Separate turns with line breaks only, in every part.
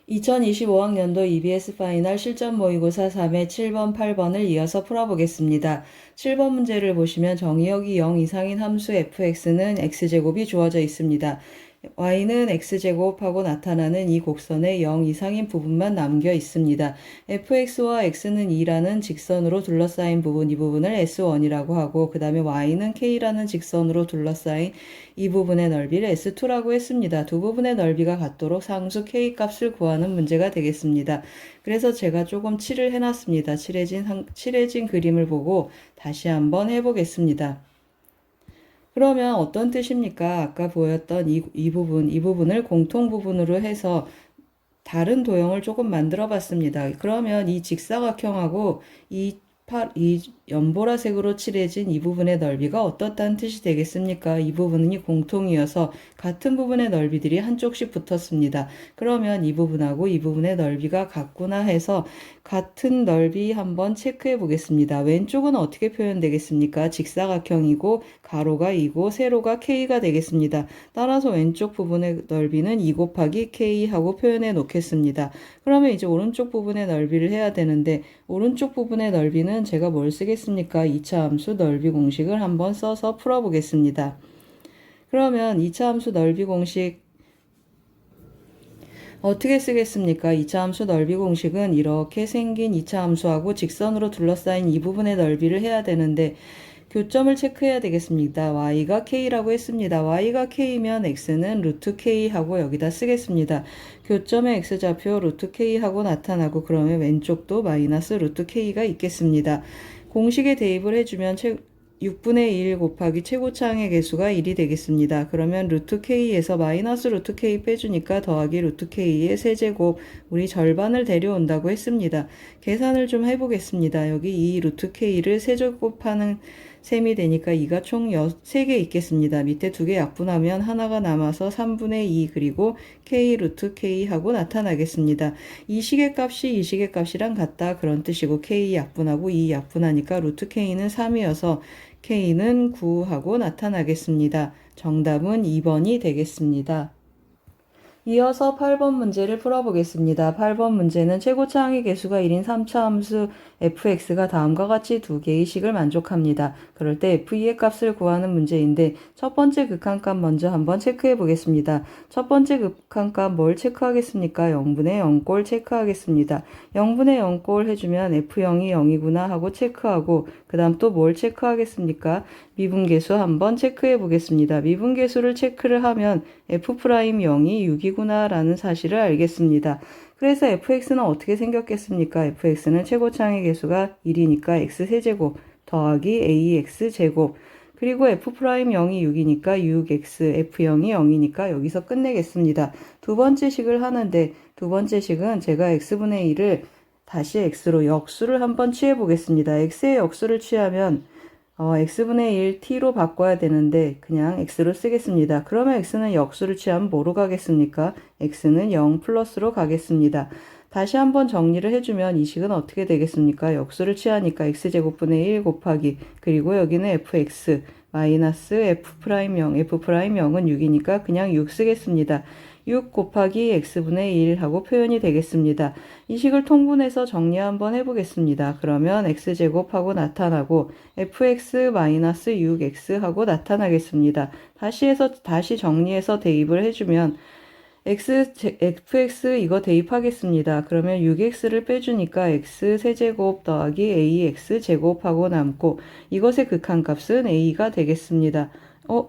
2025학년도 EBS 파이널 실전 모의고사 3회 7번, 8번을 이어서 풀어보겠습니다. 7번 문제를 보시면 정의역이 0 이상인 함수 fx는 x제곱이 주어져 있습니다. y는 x제곱하고 나타나는 이 곡선에 0 이상인 부분만 남겨 있습니다. fx와 x는 2라는 직선으로 둘러싸인 부분, 이 부분을 s1이라고 하고 그 다음에 y는 k라는 직선으로 둘러싸인 이 부분의 넓이를 s2라고 했습니다. 두 부분의 넓이가 같도록 상수 k 값을 구하는 문제가 되겠습니다. 그래서 제가 조금 칠을 해놨습니다. 칠해진 그림을 보고 다시 한번 해보겠습니다. 그러면 어떤 뜻입니까? 아까 보였던 이 부분을 공통 부분으로 해서 다른 도형을 조금 만들어 봤습니다. 그러면 이 직사각형하고 이 연보라색으로 칠해진 이 부분의 넓이가 어떻다는 뜻이 되겠습니까? 이 부분이 공통이어서 같은 부분의 넓이들이 한쪽씩 붙었습니다. 그러면 이 부분하고 이 부분의 넓이가 같구나 해서 같은 넓이 한번 체크해 보겠습니다. 왼쪽은 어떻게 표현되겠습니까? 직사각형이고 가로가 2고 세로가 k가 되겠습니다. 따라서 왼쪽 부분의 넓이는 2 곱하기 k 하고 표현해 놓겠습니다. 그러면 이제 오른쪽 부분의 넓이를 해야 되는데 오른쪽 부분의 넓이는 제가 뭘 쓰겠습니까? 2차 함수 넓이 공식을 한번 써서 풀어보겠습니다. 그러면 2차 함수 넓이 공식 어떻게 쓰겠습니까? 2차 함수 넓이 공식은 이렇게 생긴 2차 함수하고 직선으로 둘러싸인 이 부분의 넓이를 해야 되는데 교점을 체크해야 되겠습니다. y가 k라고 했습니다. y가 k면 x는 루트 k 하고 여기다 쓰겠습니다. 교점의 x좌표 루트 k 하고 나타나고 그러면 왼쪽도 마이너스 루트 k가 있겠습니다. 공식에 대입을 해주면 6분의 1 곱하기 최고차항의 개수가 1이 되겠습니다. 그러면 루트 k에서 마이너스 루트 k 빼주니까 더하기 루트 k의 세제곱, 우리 절반을 데려온다고 했습니다. 계산을 좀 해보겠습니다. 여기 이 루트 k를 세제곱하는 셈이 되니까 2가 총 3개 있겠습니다. 밑에 2개 약분하면 하나가 남아서 3분의 2 그리고 k 루트 k 하고 나타나겠습니다. 이 시계값이 이 시계값이랑 같다 그런 뜻이고 k 약분하고 2 약분하니까 루트 k는 3이어서 k는 9 하고 나타나겠습니다. 정답은 2번이 되겠습니다. 이어서 8번 문제를 풀어보겠습니다. 8번 문제는 최고차항의 개수가 1인 3차 함수 fx가 다음과 같이 두 개의 식을 만족합니다. 그럴 때 f의 값을 구하는 문제인데 첫 번째 극한값 먼저 한번 체크해 보겠습니다. 첫 번째 극한값 뭘 체크하겠습니까? 0분의 0꼴 체크하겠습니다. 0분의 0꼴 해주면 f0이 0이구나 하고 체크하고 그 다음 또 뭘 체크하겠습니까? 미분계수 한번 체크해 보겠습니다. 미분계수를 체크를 하면 f'0이 6이구나 라는 사실을 알겠습니다. 그래서 fx는 어떻게 생겼겠습니까? fx는 최고차항의 개수가 1이니까 x세제곱 더하기 ax제곱 그리고 f'0이 6이니까 6x, f0이 0이니까 여기서 끝내겠습니다. 두 번째 식을 하는데 두 번째 식은 제가 x분의 1을 다시 x로 역수를 한번 취해 보겠습니다. x의 역수를 취하면 x분의 1 t로 바꿔야 되는데 그냥 x로 쓰겠습니다. 그러면 x는 역수를 취하면 뭐로 가겠습니까? x는 0 플러스로 가겠습니다. 다시 한번 정리를 해주면 이 식은 어떻게 되겠습니까? 역수를 취하니까 x제곱분의 1 곱하기 그리고 여기는 fx 마이너스 f'0 f'0은 6이니까 그냥 6 쓰겠습니다. 6 곱하기 x분의 1 하고 표현이 되겠습니다. 이 식을 통분해서 정리 한번 해보겠습니다. 그러면 x제곱하고 나타나고 fx-6x 하고 나타나겠습니다. 다시 정리해서 대입을 해주면 fx 이거 대입하겠습니다. 그러면 6x를 빼주니까 x세제곱 더하기 ax제곱하고 남고 이것의 극한값은 a가 되겠습니다.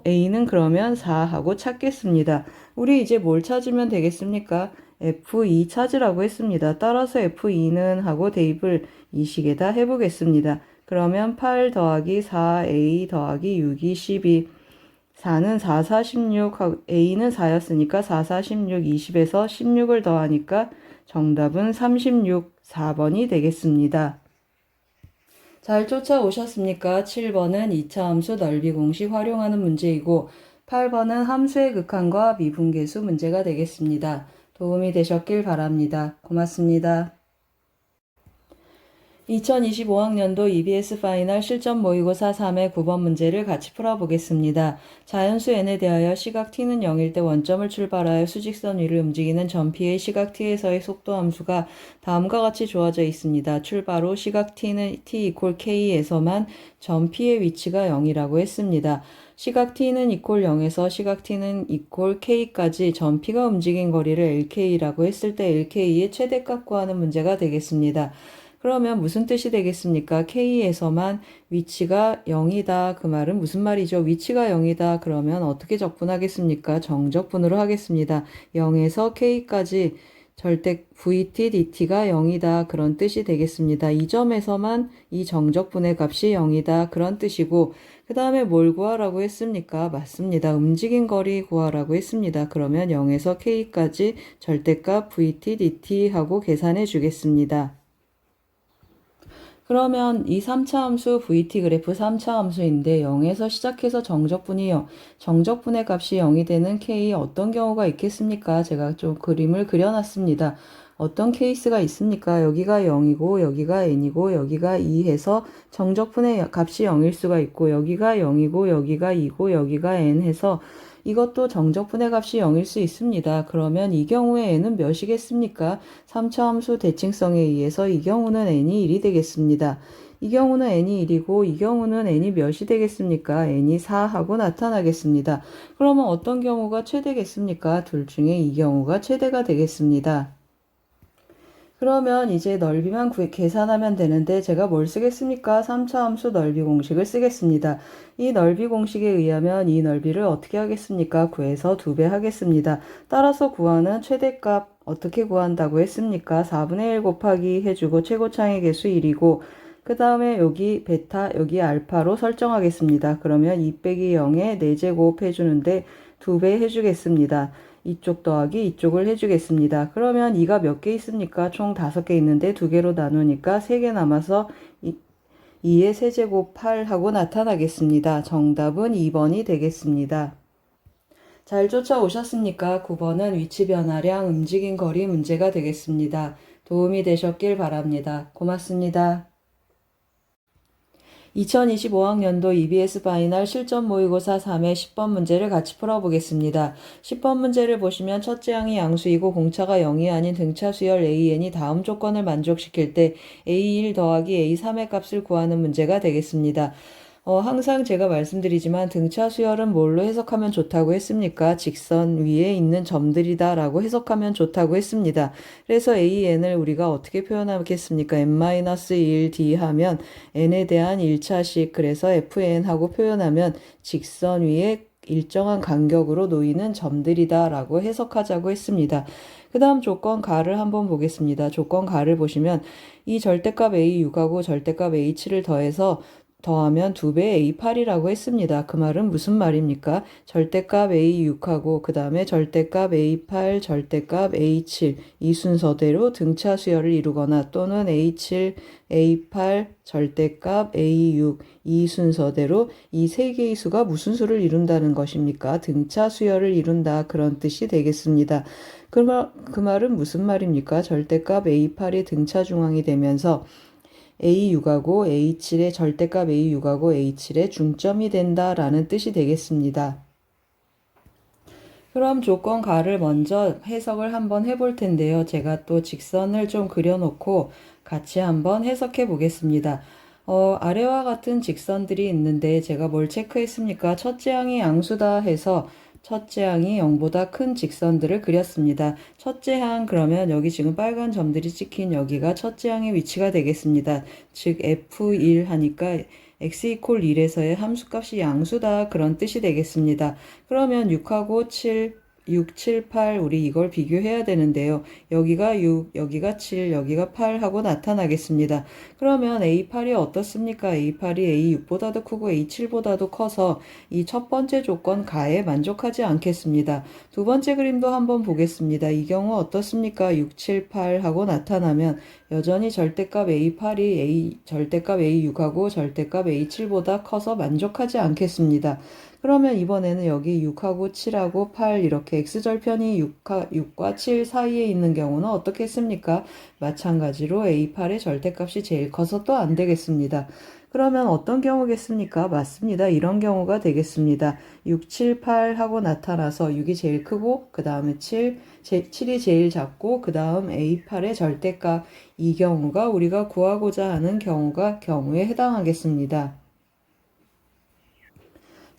a는 그러면 4 하고 찾겠습니다. 우리 이제 뭘 찾으면 되겠습니까? f2 찾으라고 했습니다. 따라서 f2는 하고 대입을 이 식에다 해보겠습니다. 그러면 8 더하기 4a 더하기 6이 12 4는 4, 4, 16, A는 4였으니까 4, 4, 16, 20에서 16을 더하니까 정답은 36, 4번이 되겠습니다. 잘 쫓아오셨습니까? 7번은 2차 함수 넓이 공식 활용하는 문제이고 8번은 함수의 극한과 미분계수 문제가 되겠습니다. 도움이 되셨길 바랍니다. 고맙습니다. 2025학년도 EBS 파이널 실전 모의고사 3회 9번 문제를 같이 풀어보겠습니다. 자연수 n에 대하여 시각 t는 0일 때 원점을 출발하여 수직선 위를 움직이는 점P의 시각 t에서의 속도 함수가 다음과 같이 주어져 있습니다. 출발 후 시각 t는 t 이퀄 k에서만 점P의 위치가 0이라고 했습니다. 시각 t는 이퀄 0에서 시각 t는 이퀄 k까지 점P가 움직인 거리를 LK라고 했을 때 LK의 최대값 구하는 문제가 되겠습니다. 그러면 무슨 뜻이 되겠습니까? K에서만 위치가 0이다. 그 말은 무슨 말이죠? 위치가 0이다. 그러면 어떻게 적분하겠습니까? 정적분으로 하겠습니다. 0에서 K까지 절대 VT, DT가 0이다. 그런 뜻이 되겠습니다. 이 점에서만 이 정적분의 값이 0이다. 그런 뜻이고 그 다음에 뭘 구하라고 했습니까? 맞습니다. 움직인 거리 구하라고 했습니다. 그러면 0에서 K까지 절대값 VT, DT 하고 계산해 주겠습니다. 그러면 이 3차 함수 VT 그래프 3차 함수인데 0에서 시작해서 정적분의 값이 0이 되는 K 어떤 경우가 있겠습니까? 제가 좀 그림을 그려놨습니다. 어떤 케이스가 있습니까? 여기가 0이고 여기가 n이고 여기가 2 해서 정적분의 값이 0일 수가 있고 여기가 0이고 여기가 2고 여기가 n 해서 이것도 정적분의 값이 0일 수 있습니다. 그러면 이 경우에 n은 몇이겠습니까? 3차 함수 대칭성에 의해서 이 경우는 n이 1이 되겠습니다. 이 경우는 n이 1이고 이 경우는 n이 몇이 되겠습니까? n이 4하고 나타나겠습니다. 그러면 어떤 경우가 최대겠습니까? 둘 중에 이 경우가 최대가 되겠습니다. 그러면 이제 넓이만 계산하면 되는데 제가 뭘 쓰겠습니까? 3차 함수 넓이 공식을 쓰겠습니다. 이 넓이 공식에 의하면 이 넓이를 어떻게 하겠습니까? 구해서 2배 하겠습니다. 따라서 구하는 최대값 어떻게 구한다고 했습니까? 4분의 1 곱하기 해주고 최고차의 개수 1이고 그 다음에 여기 베타 여기 알파로 설정하겠습니다. 그러면 2 빼기 0에 4제곱 해주는데 2배 해주겠습니다. 이쪽 더하기 이쪽을 해주겠습니다. 그러면 2가 몇 개 있습니까? 총 5개 있는데 2개로 나누니까 3개 남아서 2의 세제곱 8하고 나타나겠습니다. 정답은 2번이 되겠습니다. 잘 쫓아오셨습니까? 9번은 위치 변화량 움직인 거리 문제가 되겠습니다. 도움이 되셨길 바랍니다. 고맙습니다. 2025학년도 EBS 파이널 실전 모의고사 3회 10번 문제를 같이 풀어보겠습니다. 10번 문제를 보시면 첫째 항이 양수이고 공차가 0이 아닌 등차 수열 AN이 다음 조건을 만족시킬 때 A1 더하기 A3의 값을 구하는 문제가 되겠습니다. 항상 제가 말씀드리지만 등차 수열은 뭘로 해석하면 좋다고 했습니까? 직선 위에 있는 점들이다 라고 해석하면 좋다고 했습니다. 그래서 AN을 우리가 어떻게 표현하겠습니까? n-1d 하면 n에 대한 1차식 그래서 fn 하고 표현하면 직선 위에 일정한 간격으로 놓이는 점들이다 라고 해석하자고 했습니다. 그 다음 조건 가를 한번 보겠습니다. 조건 가를 보시면 이 절대값 A6하고 절대값 A7을 더하면 2배 A8이라고 했습니다. 그 말은 무슨 말입니까? 절대값 A6하고 그 다음에 절대값 A8, 절대값 A7 이 순서대로 등차 수열을 이루거나 또는 A7, A8, 절대값 A6 이 순서대로 이 세 개의 수가 무슨 수를 이룬다는 것입니까? 등차 수열을 이룬다 그런 뜻이 되겠습니다. 그 말은 무슨 말입니까? 절대값 A8이 등차 중앙이 되면서 A6하고 A7의 절대값 A6하고 A7의 중점이 된다라는 뜻이 되겠습니다. 그럼 조건 가를 먼저 해석을 한번 해볼 텐데요. 제가 또 직선을 좀 그려놓고 같이 한번 해석해 보겠습니다. 아래와 같은 직선들이 있는데 제가 뭘 체크했습니까? 첫째 항이 양수다 해서 첫째 항이 0보다 큰 직선들을 그렸습니다. 첫째 항 그러면 여기 지금 빨간 점들이 찍힌 여기가 첫째 항의 위치가 되겠습니다. 즉 F1 하니까 x 이퀄 1에서의 함수값이 양수다 그런 뜻이 되겠습니다. 그러면 6하고 6, 7, 8 우리 이걸 비교해야 되는데요. 여기가 6, 여기가 7, 여기가 8 하고 나타나겠습니다. 그러면 A8이 어떻습니까? A8이 A6보다도 크고 A7보다도 커서 이 첫 번째 조건 가에 만족하지 않겠습니다. 두 번째 그림도 한번 보겠습니다. 이 경우 어떻습니까? 6, 7, 8 하고 나타나면 여전히 절대값 A8이 절대값 A6하고 절대값 A7보다 커서 만족하지 않겠습니다. 그러면 이번에는 여기 6하고 7하고 8 이렇게 x절편이 6과 7 사이에 있는 경우는 어떻게 했습니까? 마찬가지로 a8의 절대값이 제일 커서 또 안 되겠습니다. 그러면 어떤 경우겠습니까? 맞습니다. 이런 경우가 되겠습니다. 6, 7, 8 하고 나타나서 6이 제일 크고 그 다음에 7이 제일 작고 그 다음 a8의 절대값, 이 경우가 우리가 구하고자 하는 경우에 해당하겠습니다.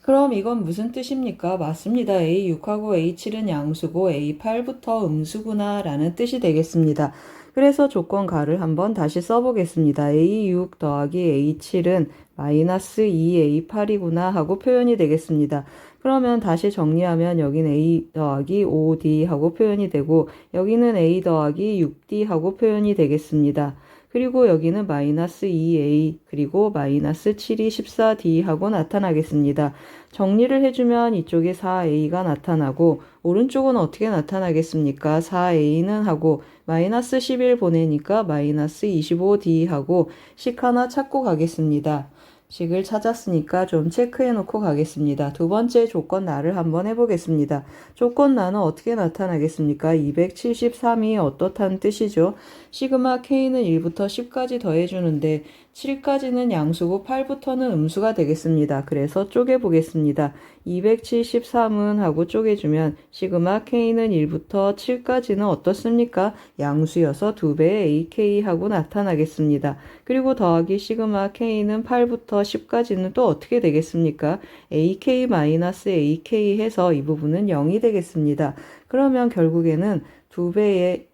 그럼 이건 무슨 뜻입니까? 맞습니다. A6하고 A7은 양수고 A8부터 음수구나 라는 뜻이 되겠습니다. 그래서 조건가를 한번 다시 써보겠습니다. A6 더하기 A7은 마이너스 2A8이구나 하고 표현이 되겠습니다. 그러면 다시 정리하면 여기는 A 더하기 5D 하고 표현이 되고 여기는 A 더하기 6D 하고 표현이 되겠습니다. 그리고 여기는 마이너스 2a 그리고 마이너스 7이 14d 하고 나타나겠습니다. 정리를 해주면 이쪽에 4a가 나타나고 오른쪽은 어떻게 나타나겠습니까? 4a는 하고 마이너스 11 보내니까 마이너스 25d 하고 식 하나 찾고 가겠습니다. 식을 찾았으니까 좀 체크해 놓고 가겠습니다. 두 번째 조건 나를 한번 해보겠습니다. 조건 나는 어떻게 나타나겠습니까? 273이 어떻다는 뜻이죠? 시그마 k는 1부터 10까지 더해주는데 7까지는 양수고 8부터는 음수가 되겠습니다. 그래서 쪼개보겠습니다. 273은 하고 쪼개주면 시그마 k는 1부터 7까지는 어떻습니까? 양수여서 2배의 ak 하고 나타나겠습니다. 그리고 더하기 시그마 k는 8부터 10까지는 또 어떻게 되겠습니까? ak-ak 해서 이 부분은 0이 되겠습니다. 그러면 결국에는 2배의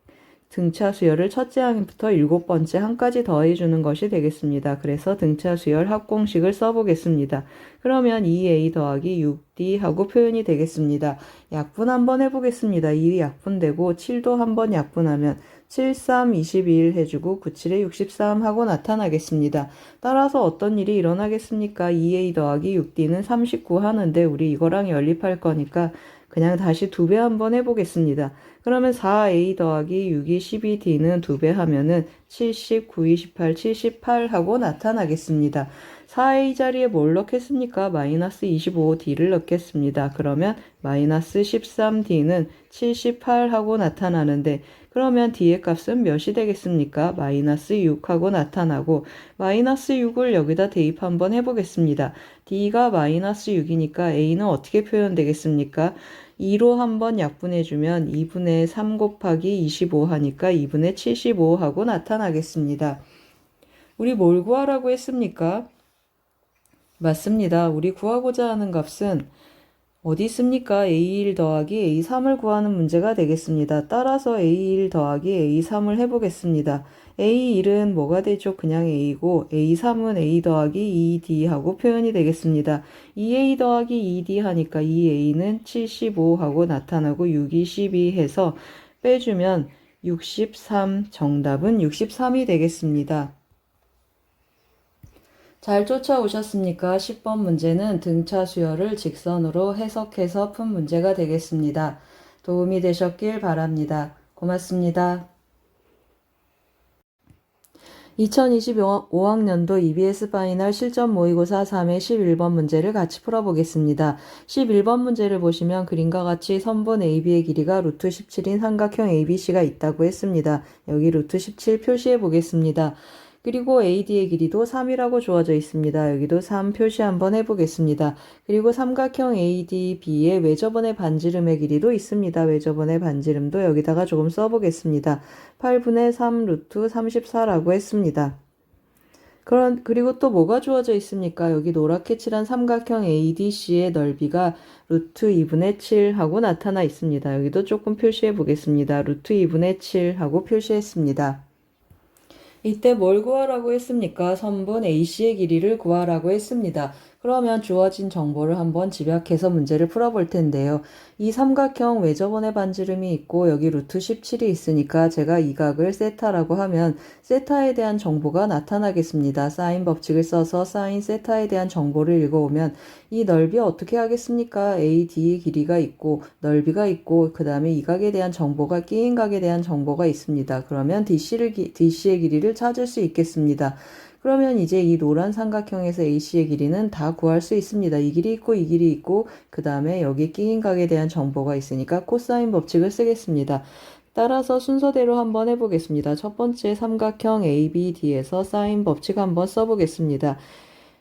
등차 수열을 첫째 항부터 7번째 항까지 더해주는 것이 되겠습니다. 그래서 등차 수열 합공식을 써보겠습니다. 그러면 2a 더하기 6d 하고 표현이 되겠습니다. 약분 한번 해보겠습니다. 2이 약분되고 7도 한번 약분하면 7, 3, 21 해주고 9, 7에 63 하고 나타나겠습니다. 따라서 어떤 일이 일어나겠습니까? 2a 더하기 6d는 39 하는데 우리 이거랑 연립할 거니까 그냥 다시 2배 한번 해보겠습니다. 그러면 4a 더하기 6이 12d는 2배 하면은 70, 9, 28, 78 하고 나타나겠습니다. 4a 자리에 뭘 넣겠습니까? 마이너스 25d를 넣겠습니다. 그러면 마이너스 13d는 78 하고 나타나는데 그러면 d의 값은 몇이 되겠습니까? 마이너스 6하고 나타나고 마이너스 6을 여기다 대입 한번 해보겠습니다. d가 마이너스 6이니까 a는 어떻게 표현되겠습니까? 2로 한번 약분해주면 2분의 3 곱하기 25 하니까 2분의 75 하고 나타나겠습니다. 우리 뭘 구하라고 했습니까? 맞습니다. 우리 구하고자 하는 값은 어디 있습니까? A1 더하기 A3을 구하는 문제가 되겠습니다. 따라서 A1 더하기 A3을 해보겠습니다. A1은 뭐가 되죠? 그냥 A고 A3은 A 더하기 2D 하고 표현이 되겠습니다. 2A 더하기 2D 하니까 2A는 75 하고 나타나고 6이 12 해서 빼주면 63, 정답은 63이 되겠습니다. 잘 쫓아오셨습니까? 10번 문제는 등차 수열을 직선으로 해석해서 푼 문제가 되겠습니다. 도움이 되셨길 바랍니다. 고맙습니다. 2025학년도 EBS 파이널 실전 모의고사 3의 11번 문제를 같이 풀어보겠습니다. 11번 문제를 보시면 그림과 같이 선분 AB의 길이가 루트 17인 삼각형 ABC가 있다고 했습니다. 여기 루트 17 표시해 보겠습니다. 그리고 AD의 길이도 3이라고 주어져 있습니다. 여기도 3 표시 한번 해보겠습니다. 그리고 삼각형 ADB의 외접원의 반지름의 길이도 있습니다. 외접원의 반지름도 여기다가 조금 써보겠습니다. 8분의 3 루트 34라고 했습니다. 그리고 또 뭐가 주어져 있습니까? 여기 노랗게 칠한 삼각형 ADC의 넓이가 루트 2분의 7 하고 나타나 있습니다. 여기도 조금 표시해 보겠습니다. 루트 2분의 7 하고 표시했습니다. 이때 뭘 구하라고 했습니까? 선분 AC의 길이를 구하라고 했습니다. 그러면 주어진 정보를 한번 집약해서 문제를 풀어볼 텐데요. 이 삼각형 외접원의 반지름이 있고 여기 루트 17이 있으니까 제가 이 각을 세타라고 하면 세타에 대한 정보가 나타나겠습니다. 사인 법칙을 써서 사인 세타에 대한 정보를 읽어오면 이 넓이 어떻게 하겠습니까? AD의 길이가 있고 넓이가 있고 그 다음에 이 각에 대한 정보가 끼인 각에 대한 정보가 있습니다. 그러면 DC의 길이를 찾을 수 있겠습니다. 그러면 이제 이 노란 삼각형에서 AC의 길이는 다 구할 수 있습니다. 이 길이 있고 이 길이 있고 그 다음에 여기 끼인 각에 대한 정보가 있으니까 코사인 법칙을 쓰겠습니다. 따라서 순서대로 한번 해보겠습니다. 첫 번째 삼각형 ABD에서 사인 법칙 한번 써보겠습니다.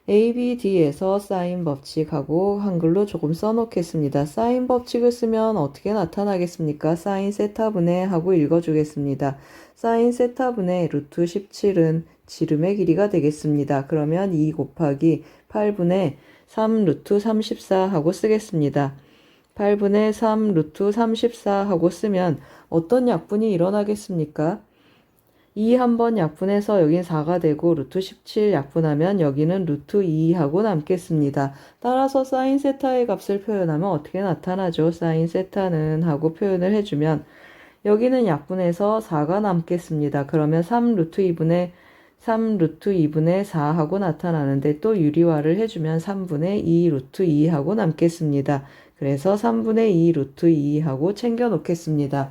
ABD에서 사인 법칙하고 한글로 조금 써놓겠습니다. 사인 법칙을 쓰면 어떻게 나타나겠습니까? 사인 세타분의 하고 읽어주겠습니다. 사인 세타분의 루트 17은 지름의 길이가 되겠습니다. 그러면 2 곱하기 8분의 3 루트 34 하고 쓰겠습니다. 8분의 3 루트 34 하고 쓰면 어떤 약분이 일어나겠습니까? 2 한번 약분해서 여긴 4가 되고 루트 17 약분하면 여기는 루트 2 하고 남겠습니다. 따라서 사인 세타의 값을 표현하면 어떻게 나타나죠? 사인 세타는 하고 표현을 해주면 여기는 약분해서 4가 남겠습니다. 그러면 3 루트 2분의 4 하고 나타나는데 또 유리화를 해주면 3분의 2 루트 2 하고 남겠습니다. 그래서 3분의 2 루트 2 하고 챙겨 놓겠습니다.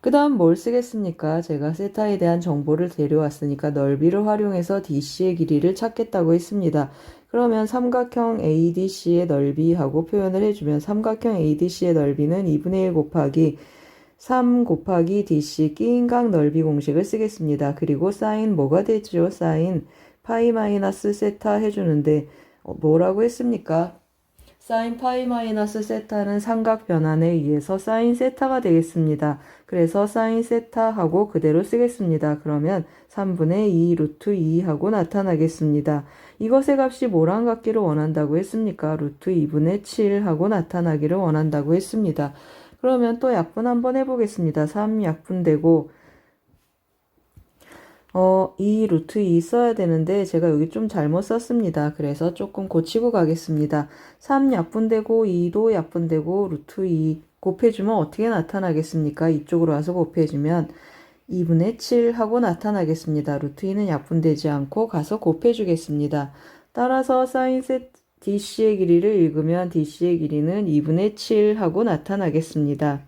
그 다음 뭘 쓰겠습니까? 제가 세타에 대한 정보를 데려왔으니까 넓이를 활용해서 DC의 길이를 찾겠다고 했습니다. 그러면 삼각형 ADC의 넓이하고 표현을 해주면 삼각형 ADC의 넓이는 2분의 1 곱하기 3 곱하기 DC 끼인 각 넓이 공식을 쓰겠습니다. 그리고 사인 뭐가 되죠? 사인 파이 마이너스 세타 해주는데 뭐라고 했습니까? 사인 파이 마이너스 세타는 삼각 변환에 의해서 사인 세타가 되겠습니다. 그래서 사인 세타하고 그대로 쓰겠습니다. 그러면 3분의 2 루트 2 하고 나타나겠습니다. 이것의 값이 뭐랑 같기를 원한다고 했습니까? 루트 2분의 7 하고 나타나기를 원한다고 했습니다. 그러면 또 약분 한번 해보겠습니다. 3 약분되고 2 루트 2 써야 되는데 제가 여기 좀 잘못 썼습니다. 그래서 조금 고치고 가겠습니다. 3 약분되고 2도 약분되고 루트 2 곱해주면 어떻게 나타나겠습니까? 이쪽으로 와서 곱해주면 2분의 7 하고 나타나겠습니다. 루트 2는 약분되지 않고 가서 곱해주겠습니다. 따라서 사인 DC의 길이를 읽으면 DC의 길이는 2분의 7 하고 나타나겠습니다.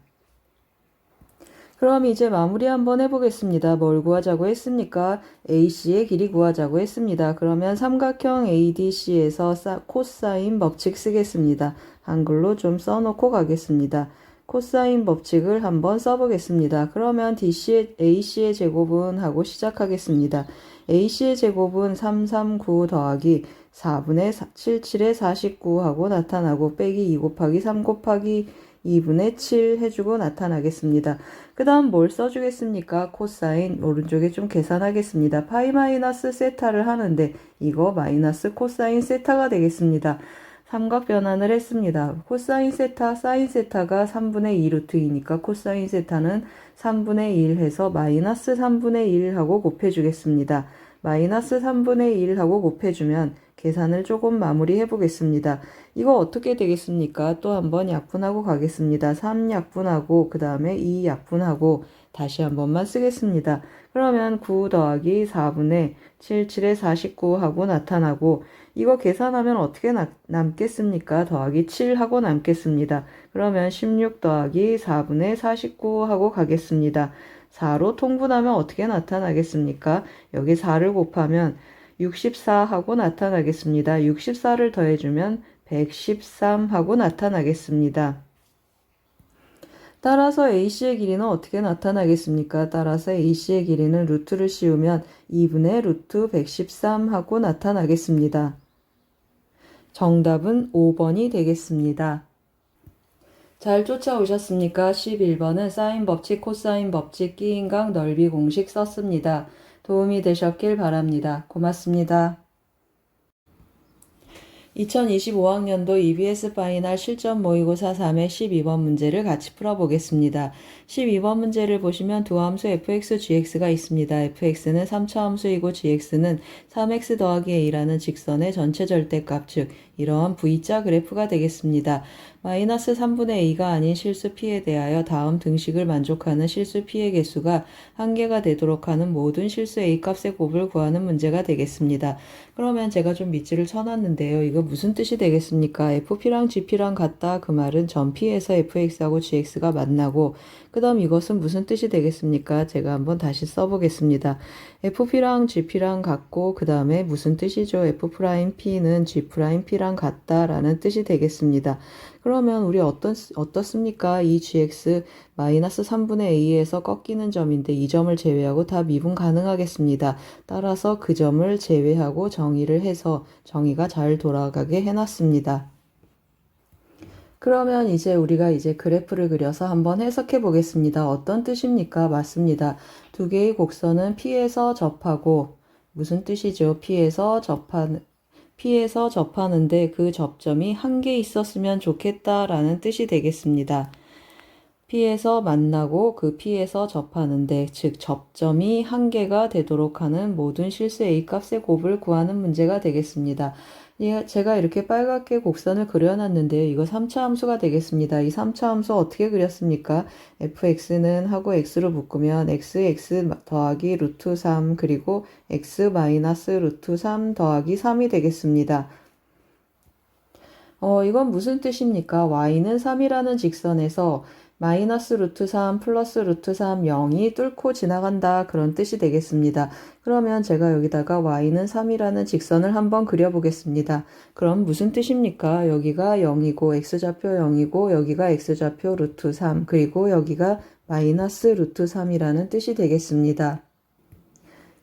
그럼 이제 마무리 한번 해보겠습니다. 뭘 구하자고 했습니까? AC의 길이 구하자고 했습니다. 그러면 삼각형 ADC에서 코사인 법칙 쓰겠습니다. 한글로 좀 써놓고 가겠습니다. 코사인 법칙을 한번 써보겠습니다. 그러면 AC의 제곱은 하고 시작하겠습니다. AC의 제곱은 339 더하기 4분의 77의 49 하고 나타나고 빼기 2 곱하기 3 곱하기 2분의 7 해주고 나타나겠습니다. 그 다음 뭘 써주겠습니까? 코사인 오른쪽에 좀 계산하겠습니다. 파이 마이너스 세타를 하는데 이거 마이너스 코사인 세타가 되겠습니다. 삼각 변환을 했습니다. 코사인 세타, 사인 세타가 3분의 2 루트 2니까 코사인 세타는 3분의 1 해서 마이너스 3분의 1 하고 곱해주겠습니다. 마이너스 3분의 1 하고 곱해주면 계산을 조금 마무리해 보겠습니다. 이거 어떻게 되겠습니까? 또 한번 약분하고 가겠습니다. 3 약분하고 그 다음에 2 약분하고 다시 한 번만 쓰겠습니다. 그러면 9 더하기 4분의 77의 49 하고 나타나고 이거 계산하면 어떻게 남겠습니까? 더하기 7 하고 남겠습니다. 그러면 16 더하기 4분의 49 하고 가겠습니다. 4로 통분하면 어떻게 나타나겠습니까? 여기 4를 곱하면 64 하고 나타나겠습니다. 64를 더해주면 113 하고 나타나겠습니다. 따라서 AC의 길이는 어떻게 나타나겠습니까? 따라서 AC의 길이는 루트를 씌우면 2분의 루트 113 하고 나타나겠습니다. 정답은 5번이 되겠습니다. 잘 쫓아오셨습니까? 11번은 사인 법칙, 코사인 법칙, 끼인 각 넓이 공식 썼습니다. 도움이 되셨길 바랍니다. 고맙습니다. 2025학년도 EBS 파이널 실전 모의고사 3의 12번 문제를 같이 풀어보겠습니다. 12번 문제를 보시면 두 함수 fx, gx가 있습니다. fx는 3차 함수이고 gx는 3x 더하기 a라는 직선의 전체 절대값, 즉 이러한 V자 그래프가 되겠습니다. 마이너스 3분의 a가 아닌 실수 p에 대하여 다음 등식을 만족하는 실수 p의 개수가 1개가 되도록 하는 모든 실수 a값의 곱을 구하는 문제가 되겠습니다. 그러면 제가 좀 밑줄을 쳐놨는데요. 이거 무슨 뜻이 되겠습니까? fp랑 gp랑 같다. 그 말은 전 p에서 fx하고 gx가 만나고 그 그 다음 이것은 무슨 뜻이 되겠습니까? 제가 한번 다시 써보겠습니다. FP랑 GP랑 같고 그 다음에 무슨 뜻이죠? F'P는 G'P랑 같다라는 뜻이 되겠습니다. 그러면 우리 어떻습니까? 이 GX 마이너스 3분의 A에서 꺾이는 점인데 이 점을 제외하고 다 미분 가능하겠습니다. 따라서 그 점을 제외하고 정의를 해서 정의가 잘 돌아가게 해놨습니다. 그러면 이제 우리가 그래프를 그려서 한번 해석해 보겠습니다. 어떤 뜻입니까? 맞습니다. 두 개의 곡선은 P에서 접하고 무슨 뜻이죠? P에서 접하는데 그 접점이 한 개 있었으면 좋겠다라는 뜻이 되겠습니다. P에서 만나고 그 P에서 접하는데 즉 접점이 한 개가 되도록 하는 모든 실수 A값의 곱을 구하는 문제가 되겠습니다. 제가 이렇게 빨갛게 곡선을 그려놨는데요. 이거 3차 함수가 되겠습니다. 이 3차 함수 어떻게 그렸습니까? fx는 하고 x로 묶으면 x 더하기 루트 3 그리고 x 마이너스 루트 3 더하기 3이 되겠습니다. 이건 무슨 뜻입니까? y는 3이라는 직선에서 마이너스 루트 3 플러스 루트 3 0이 뚫고 지나간다 그런 뜻이 되겠습니다. 그러면 제가 여기다가 y는 3이라는 직선을 한번 그려보겠습니다. 그럼 무슨 뜻입니까? 여기가 0이고 x좌표 0이고 여기가 x좌표 루트 3 그리고 여기가 마이너스 루트 3이라는 뜻이 되겠습니다.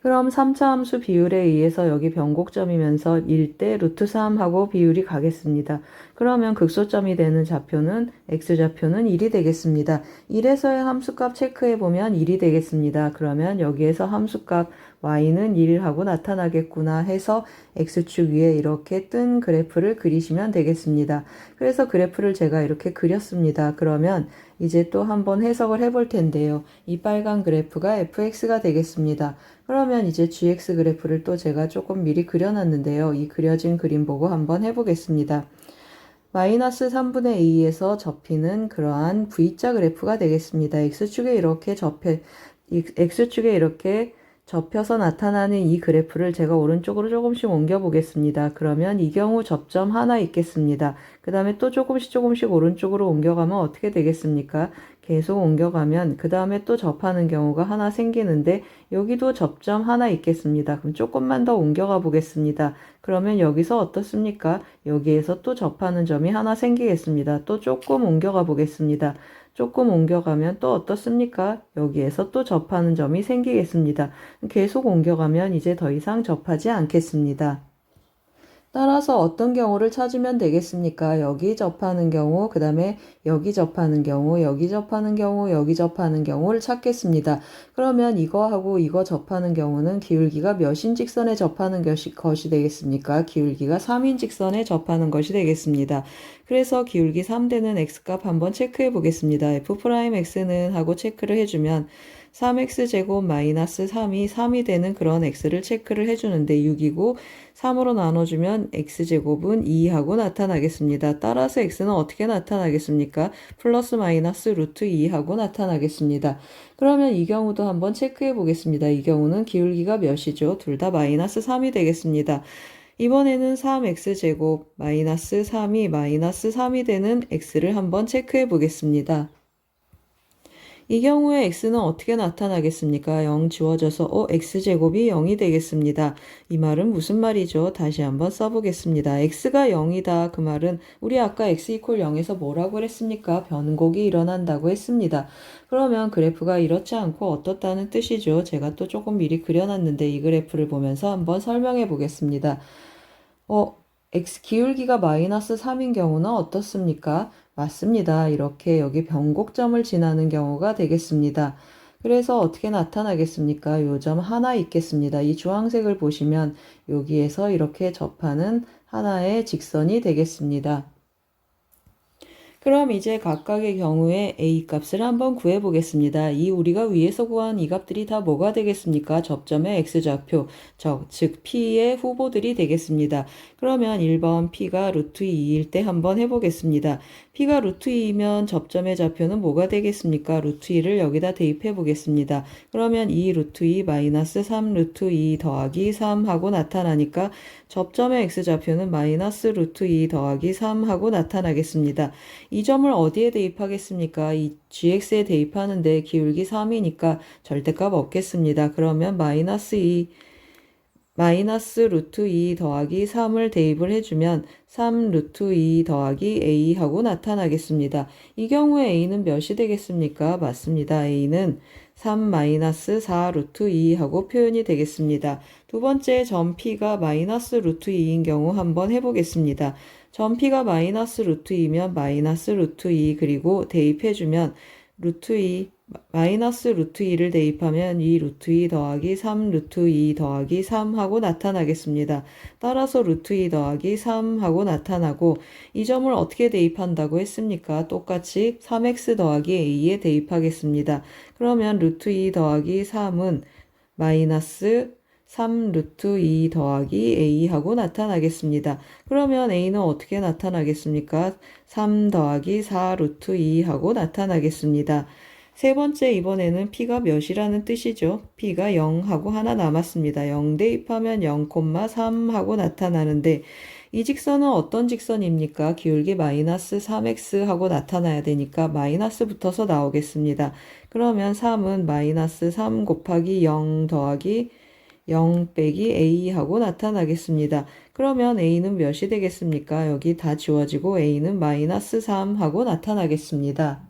그럼 3차 함수 비율에 의해서 여기 변곡점이면서 1대 루트 3하고 비율이 가겠습니다. 그러면 극소점이 되는 좌표는 x좌표는 1이 되겠습니다. 1에서의 함수값 체크해보면 1이 되겠습니다. 그러면 여기에서 함수값 y는 1하고 나타나겠구나 해서 x축 위에 이렇게 뜬 그래프를 그리시면 되겠습니다. 그래서 그래프를 제가 이렇게 그렸습니다. 그러면 이제 또 한번 해석을 해볼 텐데요. 이 빨간 그래프가 fx가 되겠습니다. 그러면 이제 gx 그래프를 또 제가 조금 미리 그려놨는데요. 이 그려진 그림 보고 한번 해보겠습니다. 마이너스 3분의 A에서 접히는 그러한 V자 그래프가 되겠습니다. X축에 이렇게 접혀서 나타나는 이 그래프를 제가 오른쪽으로 조금씩 옮겨 보겠습니다. 그러면 이 경우 접점 하나 있겠습니다. 그 다음에 또 조금씩 오른쪽으로 옮겨가면 어떻게 되겠습니까? 계속 옮겨가면 그 다음에 또 접하는 경우가 하나 생기는데 여기도 접점 하나 있겠습니다. 그럼 조금만 더 옮겨가 보겠습니다. 그러면 여기서 어떻습니까? 여기에서 또 접하는 점이 하나 생기겠습니다. 또 조금 옮겨가 보겠습니다. 조금 옮겨가면 또 어떻습니까? 여기에서 또 접하는 점이 생기겠습니다. 계속 옮겨가면 이제 더 이상 접하지 않겠습니다. 따라서 어떤 경우를 찾으면 되겠습니까? 여기 접하는 경우, 그 다음에 여기 접하는 경우, 여기 접하는 경우, 여기 접하는 경우를 찾겠습니다. 그러면 이거하고 이거 접하는 경우는 기울기가 몇인 직선에 접하는 것이 되겠습니까? 기울기가 3인 직선에 접하는 것이 되겠습니다. 그래서 기울기 3되는 x값 한번 체크해 보겠습니다. f'x는 하고 체크를 해주면 3x제곱 마이너스 3이 되는 그런 x를 체크를 해주는데 6이고 3으로 나눠주면 x제곱은 2하고 나타나겠습니다. 따라서 x는 어떻게 나타나겠습니까? 플러스 마이너스 루트 2하고 나타나겠습니다. 그러면 이 경우도 한번 체크해 보겠습니다. 이 경우는 기울기가 몇이죠? 둘 다 마이너스 3이 되겠습니다. 이번에는 3x제곱 마이너스 3이 마이너스 3이 되는 x를 한번 체크해 보겠습니다. 이 경우에 x는 어떻게 나타나겠습니까? 0 지워져서 x제곱이 0이 되겠습니다. 이 말은 무슨 말이죠? 다시 한번 써보겠습니다. x가 0이다. 그 말은 우리 아까 x 이퀄 0에서 뭐라고 했습니까? 변곡이 일어난다고 했습니다. 그러면 그래프가 이렇지 않고 어떻다는 뜻이죠? 제가 또 조금 미리 그려놨는데 이 그래프를 보면서 한번 설명해 보겠습니다. 기울기가 마이너스 3인 경우는 어떻습니까? 맞습니다. 이렇게 여기 변곡점을 지나는 경우가 되겠습니다. 그래서 어떻게 나타나겠습니까? 요 점 하나 있겠습니다. 이 주황색을 보시면 여기에서 이렇게 접하는 하나의 직선이 되겠습니다. 그럼 이제 각각의 경우에 A 값을 한번 구해 보겠습니다. 이 우리가 위에서 구한 이 값들이 다 뭐가 되겠습니까? 접점의 x좌표, 즉 P의 후보들이 되겠습니다. 그러면 1번 P가 루트 2일 때 한번 해보겠습니다. P가 루트 2이면 접점의 좌표는 뭐가 되겠습니까? 루트 2를 여기다 대입해 보겠습니다. 그러면 2 루트 2 마이너스 3 루트 2 더하기 3 하고 나타나니까 접점의 x좌표는 마이너스 루트 2 더하기 3 하고 나타나겠습니다. 이 점을 어디에 대입하겠습니까? 이 gx에 대입하는데 기울기 3이니까 절대값 없겠습니다. 그러면 마이너스 루트 2 더하기 3을 대입을 해주면 3 루트 2 더하기 a 하고 나타나겠습니다. 이 경우에 a는 몇이 되겠습니까? 맞습니다. a는 3 마이너스 4 루트 2 하고 표현이 되겠습니다. 두 번째 점 p가 마이너스 루트 2인 경우 한번 해보겠습니다. 점 p가 마이너스 루트 2면 마이너스 루트 2 그리고 대입해주면 루트 2 마이너스 루트 2를 대입하면 2 루트 2 더하기 3 루트 2 더하기 3 하고 나타나겠습니다. 따라서 루트 2 더하기 3 하고 나타나고 이 점을 어떻게 대입한다고 했습니까? 똑같이 3x 더하기 a에 대입하겠습니다. 그러면 루트 2 더하기 3은 마이너스 3 루트 2 더하기 a 하고 나타나겠습니다. 그러면 a는 어떻게 나타나겠습니까? 3 더하기 4 루트 2 하고 나타나겠습니다. 세 번째 이번에는 p가 몇이라는 뜻이죠. p가 0하고 하나 남았습니다. 0 대입하면 0,3 하고 나타나는데 이 직선은 어떤 직선입니까? 기울기 마이너스 3x 하고 나타나야 되니까 마이너스 붙어서 나오겠습니다. 그러면 3은 마이너스 3 곱하기 0 더하기 0 빼기 a 하고 나타나겠습니다. 그러면 a는 몇이 되겠습니까? 여기 다 지워지고 a는 마이너스 3 하고 나타나겠습니다.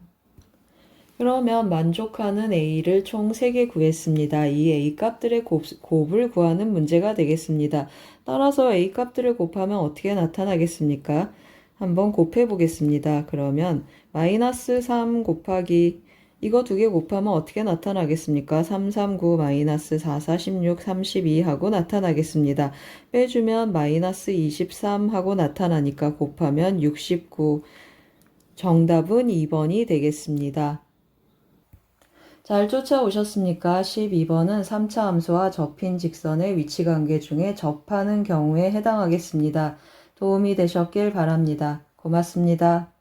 그러면 만족하는 a를 총 3개 구했습니다. 이 a 값들의 곱을 구하는 문제가 되겠습니다. 따라서 a 값들을 곱하면 어떻게 나타나겠습니까? 한번 곱해 보겠습니다. 그러면 마이너스 3 곱하기 이거 두 개 곱하면 어떻게 나타나겠습니까? 3, 3, 9, 마이너스 4, 4, 16, 32 하고 나타나겠습니다. 빼주면 마이너스 23 하고 나타나니까 곱하면 69. 정답은 2번이 되겠습니다. 잘 쫓아오셨습니까? 12번은 3차 함수와 접힌 직선의 위치관계 중에 접하는 경우에 해당하겠습니다. 도움이 되셨길 바랍니다. 고맙습니다.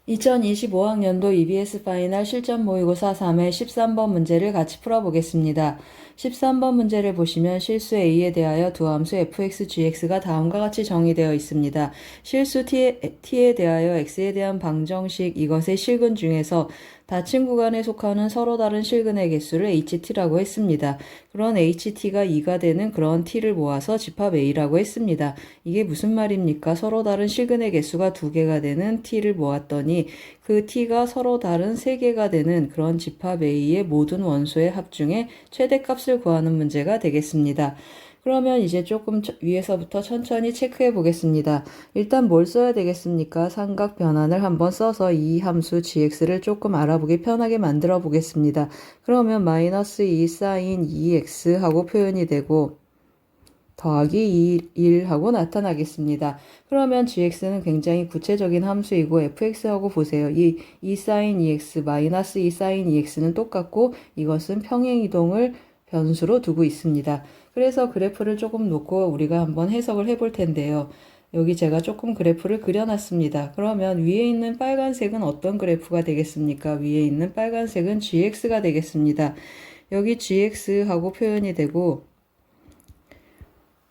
2025학년도 EBS 파이널 실전 모의고사 3회 13번 문제를 같이 풀어보겠습니다. 13번 문제를 보시면 실수 a에 대하여 두 함수 fx, gx가 다음과 같이 정의되어 있습니다. 실수 t에 대하여 x에 대한 방정식 이것의 실근 중에서 닫힌 구간에 속하는 서로 다른 실근의 개수를 ht라고 했습니다. 그런 ht가 2가 되는 그런 t를 모아서 집합 a라고 했습니다. 이게 무슨 말입니까? 서로 다른 실근의 개수가 2개가 되는 t를 모았더니 그 t가 서로 다른 3개가 되는 그런 집합 a의 모든 원소의 합중에 최대값을 구하는 문제가 되겠습니다. 그러면 이제 조금 위에서부터 천천히 체크해 보겠습니다. 일단 뭘 써야 되겠습니까? 삼각 변환을 한번 써서 이 함수 gx를 조금 알아보기 편하게 만들어 보겠습니다. 그러면 마이너스 2 사인 2x 하고 표현이 되고 더하기 1 하고 나타나겠습니다. 그러면 gx는 굉장히 구체적인 함수이고 fx하고 보세요. 이 2 사인 2x 마이너스 2 사인 2x는 똑같고 이것은 평행이동을 변수로 두고 있습니다. 그래서 그래프를 조금 놓고 우리가 한번 해석을 해볼 텐데요. 여기 제가 조금 그래프를 그려놨습니다. 그러면 위에 있는 빨간색은 어떤 그래프가 되겠습니까? 위에 있는 빨간색은 gx가 되겠습니다. 여기 gx하고 표현이 되고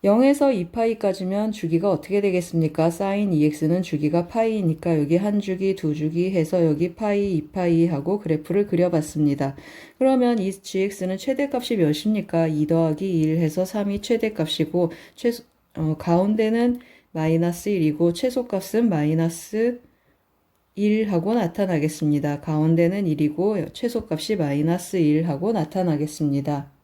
0에서 2파이까지면 주기가 어떻게 되겠습니까? 사인 2x는 주기가 파이니까 여기 한 주기, 두 주기 해서 여기 파이, 2파이 하고 그래프를 그려봤습니다. 그러면 이 gx는 최대값이 몇입니까? 2 더하기 1 해서 3이 최대값이고 가운데는 마이너스 1이고 최소값은 마이너스 1 하고 나타나겠습니다. 가운데는 1이고 최소값이 마이너스 1 하고 나타나겠습니다.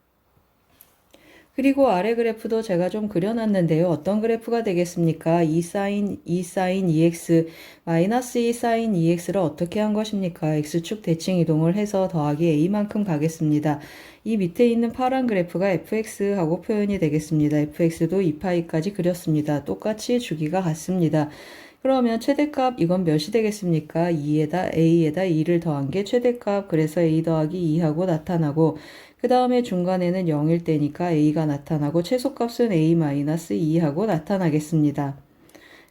그리고 아래 그래프도 제가 좀 그려놨는데요. 어떤 그래프가 되겠습니까? 2 사인 2x 마이너스 2 사인 2x를 어떻게 한 것입니까? x축 대칭 이동을 해서 더하기 a만큼 가겠습니다. 이 밑에 있는 파란 그래프가 fx하고 표현이 되겠습니다. fx도 2파이까지 그렸습니다. 똑같이 주기가 같습니다. 그러면 최대값 이건 몇이 되겠습니까? 2에다 a에다 2를 더한 게 최대값. 그래서 a 더하기 2하고 나타나고 그 다음에 중간에는 0일 때니까 a가 나타나고 최소값은 a-2하고 나타나겠습니다.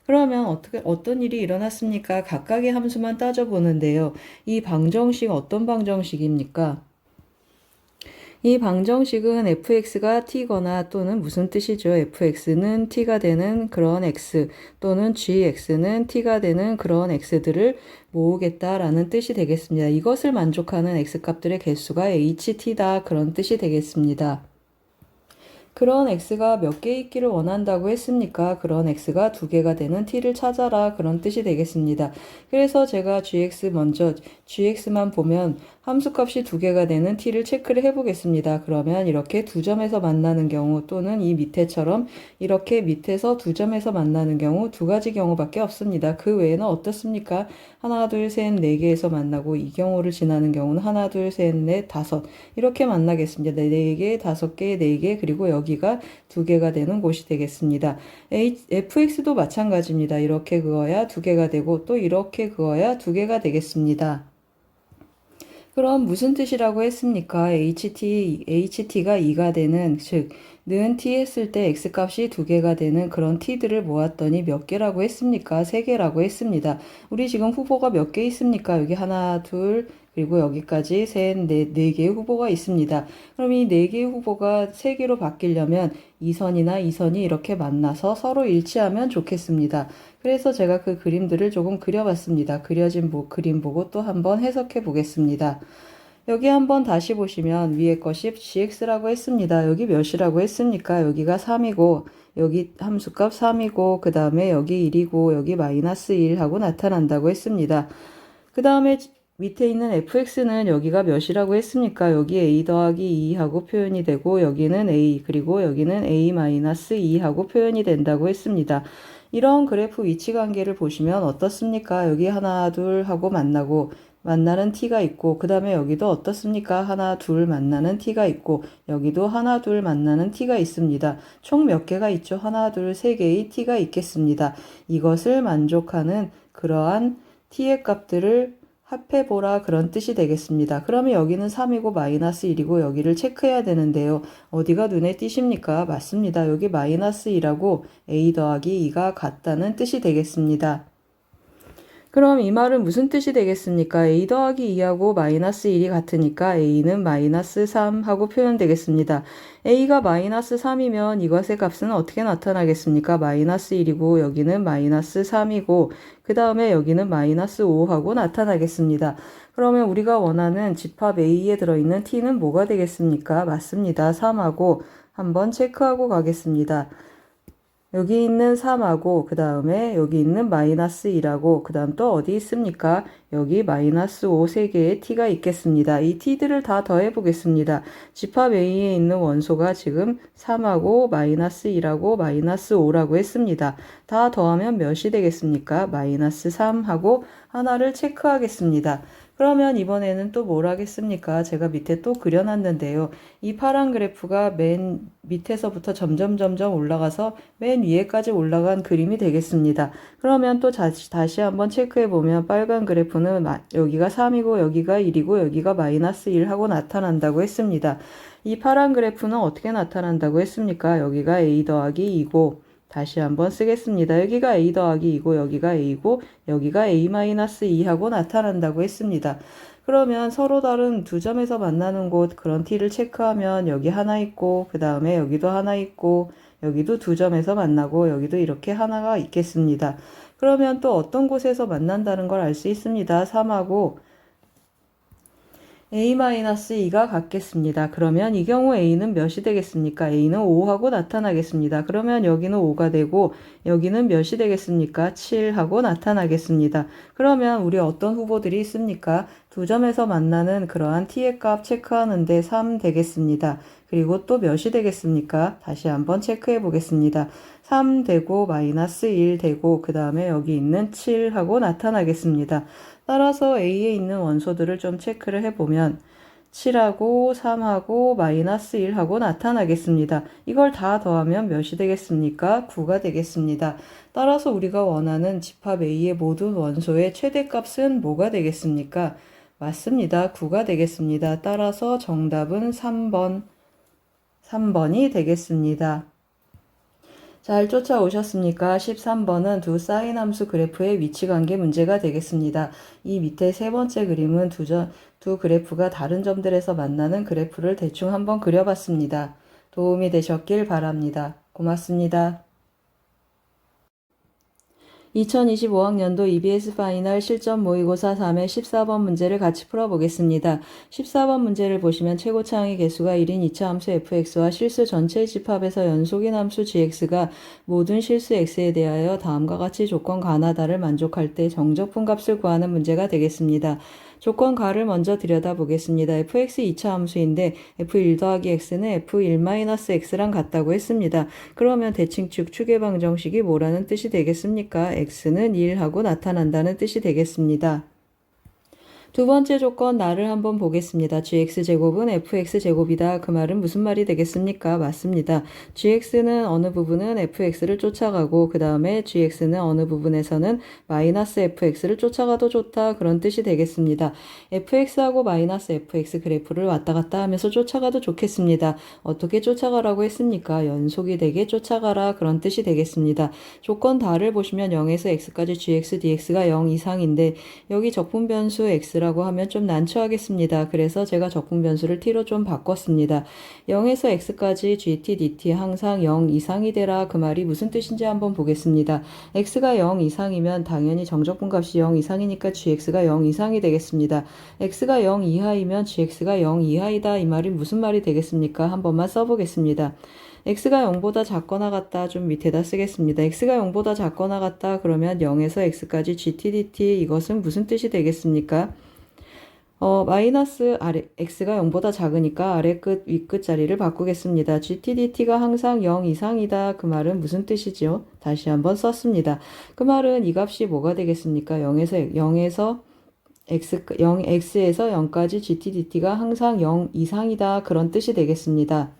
그러면 어떤 일이 일어났습니까? 각각의 함수만 따져보는데요. 이 방정식 어떤 방정식입니까? 이 방정식은 fx가 t거나 또는 무슨 뜻이죠? fx는 t가 되는 그런 x 또는 gx는 t가 되는 그런 x들을 모으겠다라는 뜻이 되겠습니다. 이것을 만족하는 x값들의 개수가 ht다 그런 뜻이 되겠습니다. 그런 x가 몇 개 있기를 원한다고 했습니까? 그런 x가 2개가 되는 t를 찾아라 그런 뜻이 되겠습니다. 그래서 제가 먼저 gx만 보면 함수값이 2개가 되는 t를 체크를 해보겠습니다. 그러면 이렇게 두 점에서 만나는 경우 또는 이 밑에처럼 이렇게 밑에서 두 점에서 만나는 경우 두 가지 경우밖에 없습니다. 그 외에는 어떻습니까? 하나, 둘, 셋, 네 개에서 만나고 이 경우를 지나는 경우는 하나, 둘, 셋, 넷, 다섯 이렇게 만나겠습니다. 네 개, 다섯 개, 네 개 그리고 여기가 2개가 되는 곳이 되겠습니다. fx도 마찬가지입니다. 이렇게 그어야 2개가 되고 또 이렇게 그어야 2개가 되겠습니다. 그럼 무슨 뜻이라고 했습니까? ht가 2가 되는, 즉, 는 t 했을 때 x값이 2개가 되는 그런 t들을 모았더니 몇 개라고 했습니까? 3개라고 했습니다. 우리 지금 후보가 몇 개 있습니까? 여기 하나, 둘, 그리고 여기까지 셋, 넷, 4개의 후보가 있습니다. 그럼 이 4개의 후보가 3개로 바뀌려면 이 선이나 이 선이 이렇게 만나서 서로 일치하면 좋겠습니다. 그래서 제가 그 그림들을 조금 그려봤습니다. 그려진 그림 보고 또 한번 해석해 보겠습니다. 여기 한번 다시 보시면 위에 것이 gx라고 했습니다. 여기 몇이라고 했습니까? 여기가 3이고 여기 함수값 3이고 그 다음에 여기 1이고 여기 마이너스 1 하고 나타난다고 했습니다. 그 다음에 밑에 있는 fx는 여기가 몇이라고 했습니까? 여기 a 더하기 2 하고 표현이 되고 여기는 a 그리고 여기는 a 마이너스 2 하고 표현이 된다고 했습니다. 이런 그래프 위치 관계를 보시면 어떻습니까? 여기 하나 둘 하고 만나는 t가 있고 그 다음에 여기도 어떻습니까? 하나 둘 만나는 t가 있고 여기도 하나 둘 만나는 t가 있습니다. 총 몇 개가 있죠? 하나 둘 세 개의 t가 있겠습니다. 이것을 만족하는 그러한 t의 값들을 합해보라 그런 뜻이 되겠습니다. 그러면 여기는 3이고 마이너스 1이고 여기를 체크해야 되는데요. 어디가 눈에 띄십니까? 맞습니다. 여기 마이너스 2라고 a 더하기 2가 같다는 뜻이 되겠습니다. 그럼 이 말은 무슨 뜻이 되겠습니까? a 더하기 2하고 마이너스 1이 같으니까 a는 마이너스 3 하고 표현되겠습니다. a가 마이너스 3이면 이것의 값은 어떻게 나타나겠습니까? 마이너스 1이고 여기는 마이너스 3이고 그 다음에 여기는 마이너스 5 하고 나타나겠습니다. 그러면 우리가 원하는 집합 a에 들어있는 t는 뭐가 되겠습니까? 맞습니다. 3하고 한번 체크하고 가겠습니다. 여기 있는 3하고 그 다음에 여기 있는 마이너스 1하고 그 다음 또 어디 있습니까? 여기 마이너스 5 3개의 t가 있겠습니다. 이 t들을 다 더해 보겠습니다. 집합 A에 있는 원소가 지금 3하고 마이너스 1하고 마이너스 5라고 했습니다. 다 더하면 몇이 되겠습니까? 마이너스 3하고 하나를 체크하겠습니다. 그러면 이번에는 또 뭘 하겠습니까? 제가 밑에 또 그려놨는데요. 이 파란 그래프가 맨 밑에서부터 점점 올라가서 맨 위에까지 올라간 그림이 되겠습니다. 그러면 또 다시 한번 체크해 보면 빨간 그래프는 여기가 3이고 여기가 1이고 여기가 마이너스 1 하고 나타난다고 했습니다. 이 파란 그래프는 어떻게 나타난다고 했습니까? 여기가 a 더하기 2고 다시 한번 쓰겠습니다. 여기가 a 더하기 2고 여기가 a고 여기가 a 마이너스 2 하고 나타난다고 했습니다. 그러면 서로 다른 두 점에서 만나는 곳 그런 t를 체크하면 여기 하나 있고 그 다음에 여기도 하나 있고 여기도 두 점에서 만나고 여기도 이렇게 하나가 있겠습니다. 그러면 또 어떤 곳에서 만난다는 걸 알 수 있습니다. 3하고 a-2가 같겠습니다. 그러면 이 경우 a는 몇이 되겠습니까? a는 5하고 나타나겠습니다. 그러면 여기는 5가 되고 여기는 몇이 되겠습니까? 7하고 나타나겠습니다. 그러면 우리 어떤 후보들이 있습니까? 두 점에서 만나는 그러한 t의 값 체크하는데 3 되겠습니다. 그리고 또 몇이 되겠습니까? 다시 한번 체크해 보겠습니다. 3 되고 마이너스 1 되고 그 다음에 여기 있는 7하고 나타나겠습니다. 따라서 A에 있는 원소들을 좀 체크를 해보면 7하고 3하고 마이너스 1하고 나타나겠습니다. 이걸 다 더하면 몇이 되겠습니까? 9가 되겠습니다. 따라서 우리가 원하는 집합 A의 모든 원소의 최대값은 뭐가 되겠습니까? 맞습니다. 9가 되겠습니다. 따라서 정답은 3번이 되겠습니다. 잘 쫓아오셨습니까? 13번은 두 사인 함수 그래프의 위치 관계 문제가 되겠습니다. 이 밑에 세 번째 그림은 두 그래프가 다른 점들에서 만나는 그래프를 대충 한번 그려봤습니다. 도움이 되셨길 바랍니다. 고맙습니다. 2025학년도 EBS 파이널 실전 모의고사 3의 14번 문제를 같이 풀어보겠습니다. 14번 문제를 보시면 최고차항의 개수가 1인 2차 함수 fx와 실수 전체 집합에서 연속인 함수 gx가 모든 실수 x에 대하여 다음과 같이 조건 가나다를 만족할 때 정적분 값을 구하는 문제가 되겠습니다. 조건 가를 먼저 들여다보겠습니다. fx 2차 함수인데 f1 더하기 x는 f1-x랑 같다고 했습니다. 그러면 대칭축 추계방 정식이 뭐라는 뜻이 되겠습니까? x는 1하고 나타난다는 뜻이 되겠습니다. 두 번째 조건 나를 한번 보겠습니다. gx제곱은 fx제곱이다. 그 말은 무슨 말이 되겠습니까? 맞습니다. gx는 어느 부분은 fx를 쫓아가고 그 다음에 gx는 어느 부분에서는 마이너스 fx를 쫓아가도 좋다. 그런 뜻이 되겠습니다. fx하고 마이너스 fx 그래프를 왔다 갔다 하면서 쫓아가도 좋겠습니다. 어떻게 쫓아가라고 했습니까? 연속이 되게 쫓아가라. 그런 뜻이 되겠습니다. 조건 다를 보시면 0에서 x까지 gx, dx가 0 이상인데 여기 적분 변수 x 라고 하면 좀 난처하겠습니다. 그래서 제가 적분 변수를 t로 좀 바꿨습니다. 0에서 x까지 gt, dt 항상 0 이상이 되라. 그 말이 무슨 뜻인지 한번 보겠습니다. x가 0 이상이면 당연히 정적분 값이 0 이상이니까 gx가 0 이상이 되겠습니다. x가 0 이하이면 gx가 0 이하이다. 이 말이 무슨 말이 되겠습니까? 한 번만 써보겠습니다. x가 0보다 작거나 같다. 좀 밑에다 쓰겠습니다. x가 0보다 작거나 같다. 그러면 0에서 x까지 gt, dt 이것은 무슨 뜻이 되겠습니까? 마이너스 x가 0보다 작으니까 아래 끝, 위 끝 자리를 바꾸겠습니다. gt, dt가 항상 0 이상이다. 그 말은 무슨 뜻이죠? 다시 한번 썼습니다. 그 말은 이 값이 뭐가 되겠습니까? 0에서 x에서 0까지 gt, dt가 항상 0 이상이다. 그런 뜻이 되겠습니다.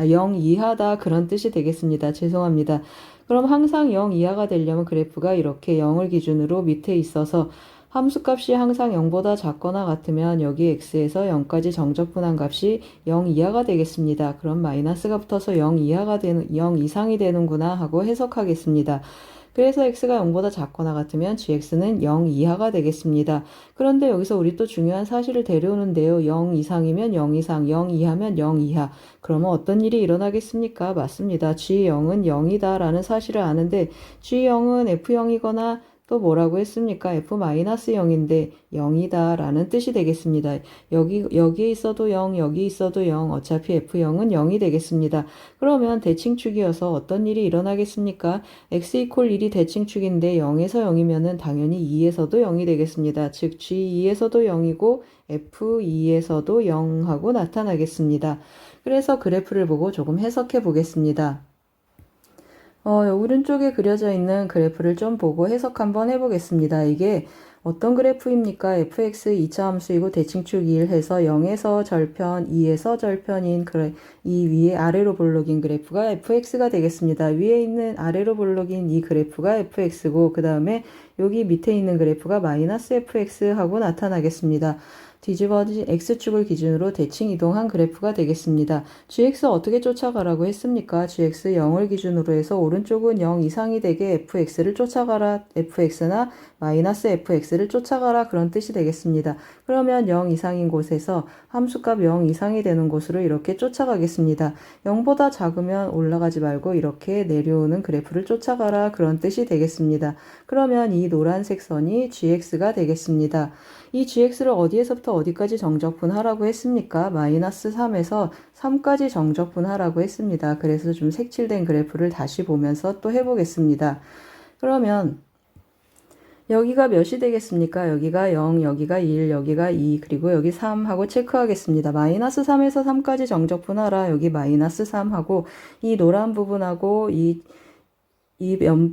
0 이하다. 그런 뜻이 되겠습니다. 죄송합니다. 그럼 항상 0 이하가 되려면 그래프가 이렇게 0을 기준으로 밑에 있어서 함수값이 항상 0보다 작거나 같으면 여기 x에서 0까지 정적분한 값이 0 이하가 되겠습니다. 그럼 마이너스가 붙어서 0 이상이 되는구나 하고 해석하겠습니다. 그래서 x가 0보다 작거나 같으면 gx는 0 이하가 되겠습니다. 그런데 여기서 우리 또 중요한 사실을 데려오는데요. 0 이상이면 0 이상, 0 이하면 0 이하. 그러면 어떤 일이 일어나겠습니까? 맞습니다. g0은 0이다 라는 사실을 아는데 g0은 f0이거나 또 뭐라고 했습니까? f-0인데 0이다 라는 뜻이 되겠습니다. 여기에 있어도 0, 여기 있어도 0, 어차피 f0은 0이 되겠습니다. 그러면 대칭축이어서 어떤 일이 일어나겠습니까? x 이퀄 1이 대칭축인데 0에서 0이면은 당연히 2에서도 0이 되겠습니다. 즉 g2에서도 0이고 f2에서도 0하고 나타나겠습니다. 그래서 그래프를 보고 조금 해석해 보겠습니다. 오른쪽에 그려져 있는 그래프를 좀 보고 해석 한번 해보겠습니다. 이게 어떤 그래프입니까? fx 2차 함수이고 대칭축 2를 해서 0에서 절편, 2에서 절편인 이 위에 아래로 볼록인 그래프가 fx가 되겠습니다. 위에 있는 아래로 볼록인 이 그래프가 fx고 그 다음에 여기 밑에 있는 그래프가 마이너스 fx 하고 나타나겠습니다. 뒤집어진 x축을 기준으로 대칭 이동한 그래프가 되겠습니다. gx 어떻게 쫓아가라고 했습니까? gx 0을 기준으로 해서 오른쪽은 0 이상이 되게 fx를 쫓아가라, fx나 마이너스 fx를 쫓아가라 그런 뜻이 되겠습니다. 그러면 0 이상인 곳에서 함수값 0 이상이 되는 곳으로 이렇게 쫓아가겠습니다. 0보다 작으면 올라가지 말고 이렇게 내려오는 그래프를 쫓아가라 그런 뜻이 되겠습니다. 그러면 이 노란색 선이 gx가 되겠습니다. 이 gx를 어디에서부터 어디까지 정적분하라고 했습니까? 마이너스 3에서 3까지 정적분하라고 했습니다. 그래서 좀 색칠된 그래프를 다시 보면서 또 해보겠습니다. 그러면 여기가 몇이 되겠습니까? 여기가 0, 여기가 1, 여기가 2, 그리고 여기 3 하고 체크하겠습니다. 마이너스 3에서 3까지 정적분하라. 여기 마이너스 3 하고 이 노란 부분하고 이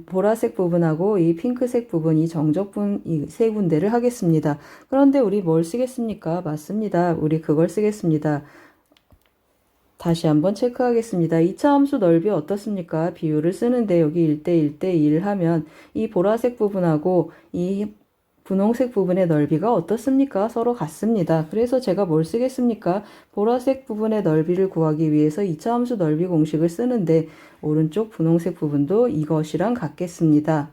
보라색 부분하고 이 핑크색 부분, 이 정적분 이 세 군데를 하겠습니다. 그런데 우리 뭘 쓰겠습니까? 맞습니다. 우리 그걸 쓰겠습니다. 다시 한번 체크하겠습니다. 2차 함수 넓이 어떻습니까? 비율을 쓰는데 여기 1대 1대 1 하면 이 보라색 부분하고 이 분홍색 부분의 넓이가 어떻습니까? 서로 같습니다. 그래서 제가 뭘 쓰겠습니까? 보라색 부분의 넓이를 구하기 위해서 2차 함수 넓이 공식을 쓰는데 오른쪽 분홍색 부분도 이것이랑 같겠습니다.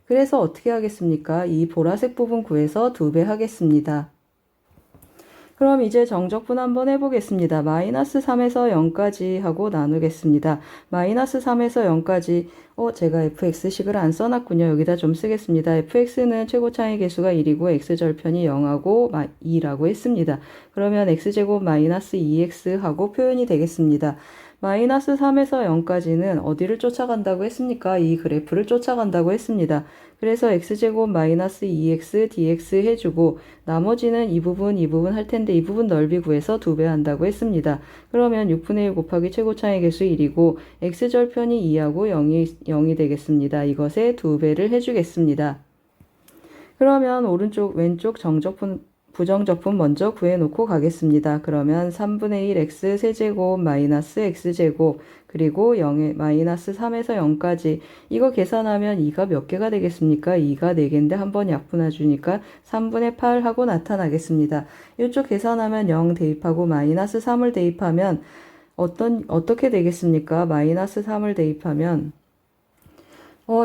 그래서 어떻게 하겠습니까? 이 보라색 부분 구해서 2배 하겠습니다. 그럼 이제 정적분 한번 해보겠습니다. 마이너스 3에서 0까지 하고 나누겠습니다. 마이너스 3에서 0까지 제가 fx식을 안 써놨군요. 여기다 좀 쓰겠습니다. fx는 최고차의 개수가 1이고 x절편이 0하고 2라고 했습니다. 그러면 x제곱 마이너스 2x 하고 표현이 되겠습니다. 마이너스 3에서 0까지는 어디를 쫓아간다고 했습니까? 이 그래프를 쫓아간다고 했습니다. 그래서 x제곱 마이너스 2x dx 해주고 나머지는 이 부분 할 텐데 이 부분 넓이 구해서 2배 한다고 했습니다. 그러면 6분의 1 곱하기 최고차의 개수 1이고 x절편이 2하고 0이 되겠습니다. 이것에 2배를 해주겠습니다. 그러면 오른쪽 왼쪽 부정적분 먼저 구해놓고 가겠습니다. 그러면 3분의 1 x 세제곱 마이너스 x제곱 그리고 0에 마이너스 3에서 0까지 이거 계산하면 2가 몇 개가 되겠습니까? 2가 4개인데 한번 약분해 주니까 3분의 8 하고 나타나겠습니다. 이쪽 계산하면 0 대입하고 마이너스 3을 대입하면 어떻게 되겠습니까? 마이너스 3을 대입하면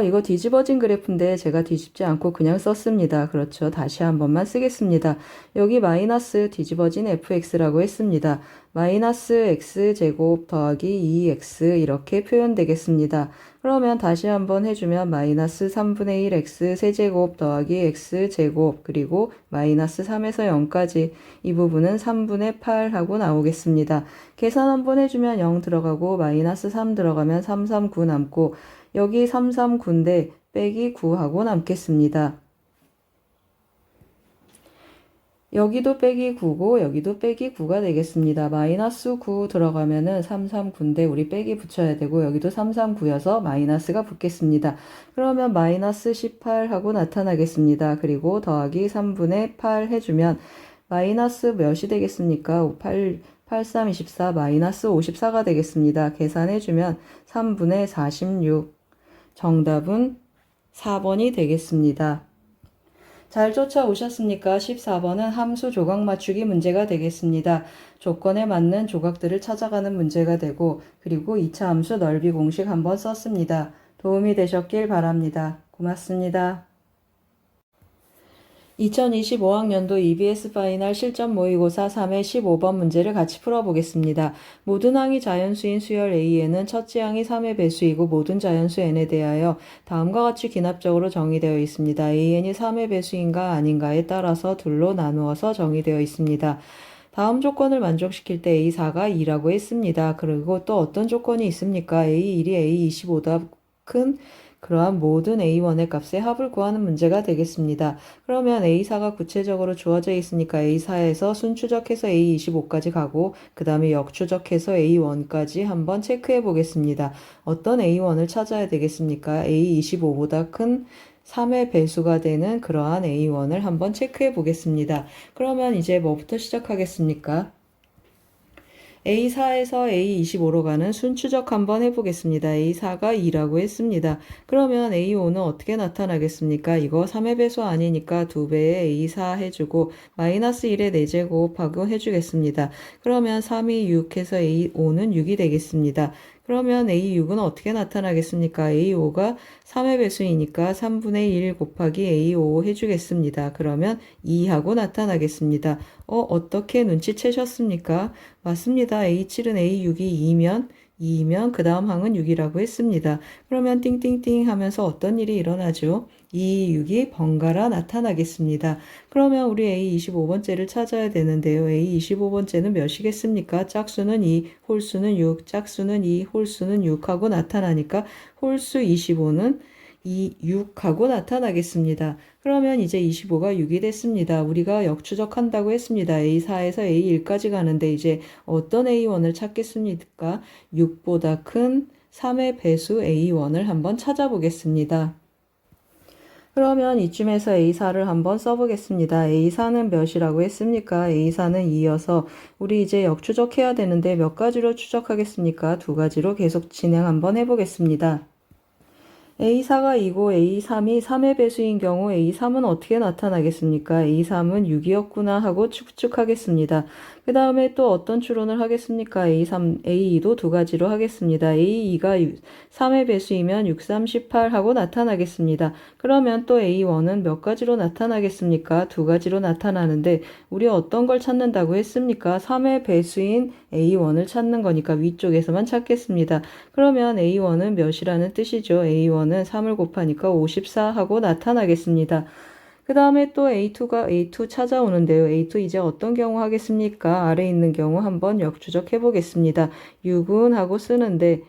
이거 뒤집어진 그래프인데 제가 뒤집지 않고 그냥 썼습니다. 그렇죠. 다시 한 번만 쓰겠습니다. 여기 마이너스 뒤집어진 fx라고 했습니다. 마이너스 x제곱 더하기 2x 이렇게 표현되겠습니다. 그러면 다시 한번 해주면 마이너스 3분의 1 x 세제곱 더하기 x제곱 그리고 마이너스 3에서 0까지 이 부분은 3분의 8 하고 나오겠습니다. 계산 한번 해주면 0 들어가고 마이너스 3 들어가면 3, 3, 9 남고 여기 3, 3, 9인데 빼기 9하고 남겠습니다. 여기도 빼기 9고 여기도 빼기 9가 되겠습니다. 마이너스 9 들어가면은 3, 3, 9인데 우리 빼기 붙여야 되고 여기도 3, 3, 9여서 마이너스가 붙겠습니다. 그러면 마이너스 18 하고 나타나겠습니다. 그리고 더하기 3분의 8 해주면 마이너스 몇이 되겠습니까? 8, 3, 24 마이너스 54가 되겠습니다. 계산해주면 3분의 46 정답은 4번이 되겠습니다. 잘 쫓아오셨습니까? 14번은 함수 조각 맞추기 문제가 되겠습니다. 조건에 맞는 조각들을 찾아가는 문제가 되고 그리고 2차 함수 넓이 공식 한번 썼습니다. 도움이 되셨길 바랍니다. 고맙습니다. 2025학년도 EBS 파이널 실전 모의고사 3회 15번 문제를 같이 풀어보겠습니다. 모든 항이 자연수인 수열 A에는 첫째 항이 3의 배수이고 모든 자연수 N에 대하여 다음과 같이 기납적으로 정의되어 있습니다. AN이 3의 배수인가 아닌가에 따라서 둘로 나누어서 정의되어 있습니다. 다음 조건을 만족시킬 때 A4가 2라고 했습니다. 그리고 또 어떤 조건이 있습니까? A1이 A25보다 큰 그러한 모든 A1의 값의 합을 구하는 문제가 되겠습니다. 그러면 A4가 구체적으로 주어져 있으니까 A4에서 순추적해서 A25까지 가고 그 다음에 역추적해서 A1까지 한번 체크해 보겠습니다. 어떤 A1을 찾아야 되겠습니까? A25보다 큰 3의 배수가 되는 그러한 A1을 한번 체크해 보겠습니다. 그러면 이제 뭐부터 시작하겠습니까? A4에서 A25로 가는 순추적 한번 해보겠습니다. A4가 2라고 했습니다. 그러면 A5는 어떻게 나타나겠습니까? 이거 3의 배수 아니니까 2배의 A4 해주고 마이너스 1의 4제곱하고 해주겠습니다. 그러면 3이 6 해서 A5는 6이 되겠습니다. 그러면 A6은 어떻게 나타나겠습니까? A5가 3의 배수이니까 3분의 1 곱하기 A5 해주겠습니다. 그러면 2하고 나타나겠습니다. 어떻게 눈치채셨습니까? 맞습니다. A7은 A6이 2이면 그 다음 항은 6이라고 했습니다. 그러면 띵띵띵 하면서 어떤 일이 일어나죠? 2, 6이 번갈아 나타나겠습니다. 그러면 우리 A25번째를 찾아야 되는데요. A25번째는 몇이겠습니까? 짝수는 2, 홀수는 6, 짝수는 2, 홀수는 6하고 나타나니까 홀수 25는 6하고 나타나겠습니다. 그러면 이제 25가 6이 됐습니다. 우리가 역추적한다고 했습니다. A4에서 A1까지 가는데 이제 어떤 A1을 찾겠습니까? 6보다 큰 3의 배수 A1을 한번 찾아보겠습니다. 그러면 이쯤에서 A4를 한번 써보겠습니다. A4는 몇이라고 했습니까? A4는 2여서 우리 이제 역추적해야 되는데 몇 가지로 추적하겠습니까? 2가지로 계속 진행 한번 해보겠습니다. A4가 2고 A3이 3의 배수인 경우 A3은 어떻게 나타나겠습니까? A3은 6이었구나 하고 축축하겠습니다. 그 다음에 또 어떤 추론을 하겠습니까? A3, A2도 두 가지로 하겠습니다. A2가 3의 배수이면 6, 3, 18 하고 나타나겠습니다. 그러면 또 A1은 몇 가지로 나타나겠습니까? 두 가지로 나타나는데 우리 어떤 걸 찾는다고 했습니까? 3의 배수인 A1을 찾는 거니까 위쪽에서만 찾겠습니다. 그러면 A1은 몇이라는 뜻이죠? A1은 3을 곱하니까 54 하고 나타나겠습니다. 그 다음에 또 A2 찾아오는데요. A2 이제 어떤 경우 하겠습니까? 아래 있는 경우 한번 역추적해 보겠습니다. 6은 하고 쓰는데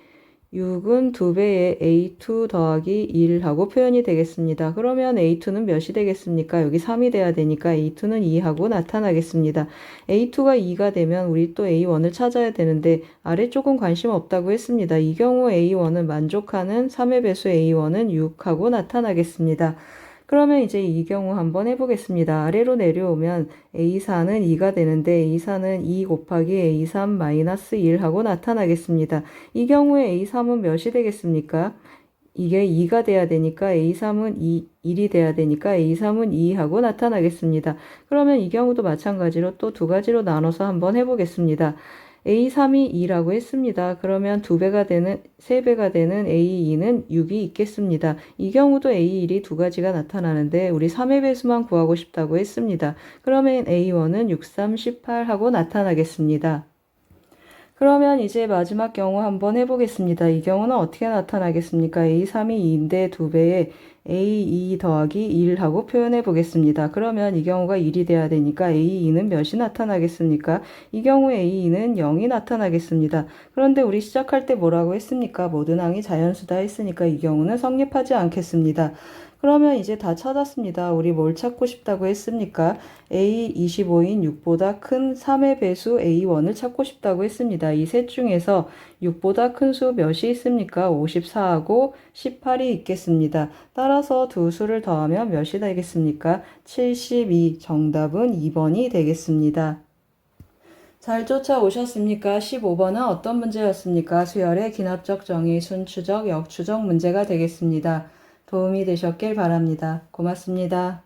6은 2배의 A2 더하기 1하고 표현이 되겠습니다. 그러면 A2는 몇이 되겠습니까? 여기 3이 돼야 되니까 A2는 2하고 나타나겠습니다. A2가 2가 되면 우리 또 A1을 찾아야 되는데 아래쪽은 관심 없다고 했습니다. 이 경우 A1은 만족하는 3의 배수 A1은 6하고 나타나겠습니다. 그러면 이제 이 경우 한번 해보겠습니다. 아래로 내려오면 A4는 2가 되는데 A4는 2 곱하기 A3 마이너스 1 하고 나타나겠습니다. 이 경우에 A3은 몇이 되겠습니까? 이게 2가 돼야 되니까 A3은 1이 돼야 되니까 A3은 2 하고 나타나겠습니다. 그러면 이 경우도 마찬가지로 또 두 가지로 나눠서 한번 해보겠습니다. A3이 2라고 했습니다. 그러면 3배가 되는 A2는 6이 있겠습니다. 이 경우도 A1이 두 가지가 나타나는데 우리 3의 배수만 구하고 싶다고 했습니다. 그러면 A1은 6, 3, 18 하고 나타나겠습니다. 그러면 이제 마지막 경우 한번 해보겠습니다. 이 경우는 어떻게 나타나겠습니까? A3이 2인데 2배에 A2 더하기 1하고 표현해 보겠습니다. 그러면 이 경우가 1이 돼야 되니까 A2는 몇이 나타나겠습니까? 이 경우 A2는 0이 나타나겠습니다. 그런데 우리 시작할 때 뭐라고 했습니까? 모든 항이 자연수다 했으니까 이 경우는 성립하지 않겠습니다. 그러면 이제 다 찾았습니다. 우리 뭘 찾고 싶다고 했습니까? A25인 6보다 큰 3의 배수 A1을 찾고 싶다고 했습니다. 이 셋 중에서 6보다 큰 수 몇이 있습니까? 54하고 18이 있겠습니다. 따라서 두 수를 더하면 몇이 되겠습니까? 72. 정답은 2번이 되겠습니다. 잘 쫓아오셨습니까? 15번은 어떤 문제였습니까? 수열의 기납적 정의, 순추적, 역추적 문제가 되겠습니다. 도움이 되셨길 바랍니다. 고맙습니다.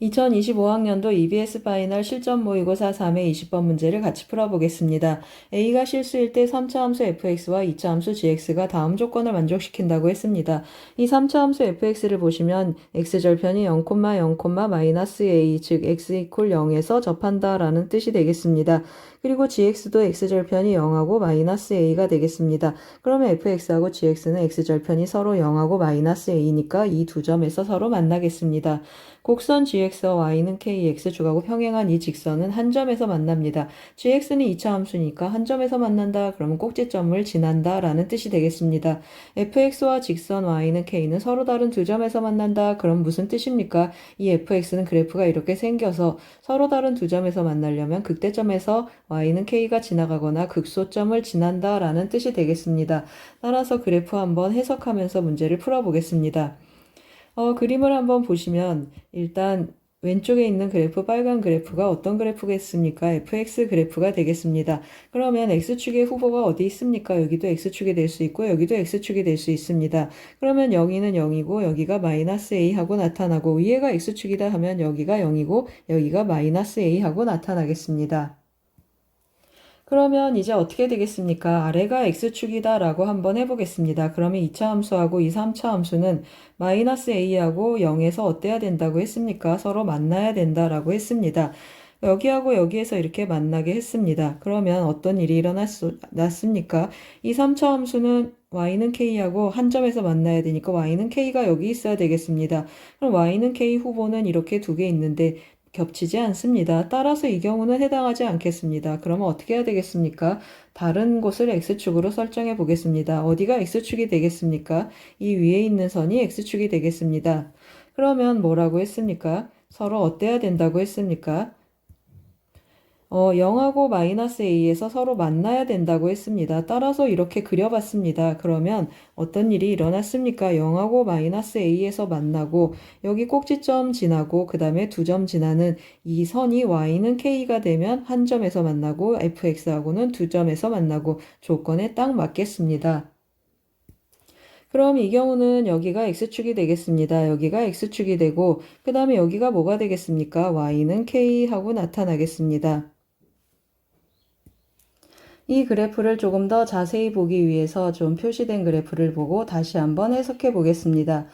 2025학년도 EBS 파이널 실전 모의고사 3회 20번 문제를 같이 풀어보겠습니다. A가 실수일 때 3차 함수 fx와 2차 함수 gx가 다음 조건을 만족시킨다고 했습니다. 이 3차 함수 fx를 보시면 x절편이 0, 0, -a, 즉 x 이퀄 0에서 접한다 라는 뜻이 되겠습니다. 그리고 gx도 x절편이 0하고 -a가 되겠습니다. 그러면 fx하고 gx는 x절편이 서로 0하고 -a니까 이 두 점에서 서로 만나겠습니다. 곡선 gx와 y는 kx 주가고 평행한 이 직선은 한 점에서 만납니다. gx는 2차 함수니까 한 점에서 만난다. 그러면 꼭지점을 지난다 라는 뜻이 되겠습니다. fx와 직선 y는 k는 서로 다른 두 점에서 만난다. 그럼 무슨 뜻입니까? 이 fx는 그래프가 이렇게 생겨서 서로 다른 두 점에서 만나려면 극대점에서 y는 k가 지나가거나 극소점을 지난다 라는 뜻이 되겠습니다. 따라서 그래프 한번 해석하면서 문제를 풀어보겠습니다. 그림을 한번 보시면 일단 왼쪽에 있는 그래프, 빨간 그래프가 어떤 그래프겠습니까? fx 그래프가 되겠습니다. 그러면 x축의 후보가 어디 있습니까? 여기도 x축이 될 수 있고 여기도 x축이 될 수 있습니다. 그러면 여기는 0이고 여기가 -a 하고 나타나고 위에가 x축이다 하면 여기가 0이고 여기가 -a 하고 나타나겠습니다. 그러면 이제 어떻게 되겠습니까? 아래가 x축이다 라고 한번 해보겠습니다. 그러면 2차 함수하고 이 3차 함수는 -a하고 0에서 어때야 된다고 했습니까? 서로 만나야 된다라고 했습니다. 여기하고 여기에서 이렇게 만나게 했습니다. 그러면 어떤 일이 일어났습니까? 이 3차 함수는 y는 k하고 한 점에서 만나야 되니까 y는 k가 여기 있어야 되겠습니다. 그럼 y는 k 후보는 이렇게 두 개 있는데 겹치지 않습니다. 따라서 이 경우는 해당하지 않겠습니다. 그러면 어떻게 해야 되겠습니까? 다른 곳을 x축으로 설정해 보겠습니다. 어디가 x축이 되겠습니까? 이 위에 있는 선이 x축이 되겠습니다. 그러면 뭐라고 했습니까? 서로 어때야 된다고 했습니까? 0하고 -a에서 서로 만나야 된다고 했습니다. 따라서 이렇게 그려봤습니다. 그러면 어떤 일이 일어났습니까? 0하고 -a에서 만나고 여기 꼭지점 지나고 그 다음에 두 점 지나는 이 선이 y는 k가 되면 한 점에서 만나고 fx하고는 두 점에서 만나고 조건에 딱 맞겠습니다. 그럼 이 경우는 여기가 x축이 되겠습니다. 여기가 x축이 되고 그 다음에 여기가 뭐가 되겠습니까? y는 k하고 나타나겠습니다. 이 그래프를 조금 더 자세히 보기 위해서 좀 표시된 그래프를 보고 다시 한번 해석해 보겠습니다.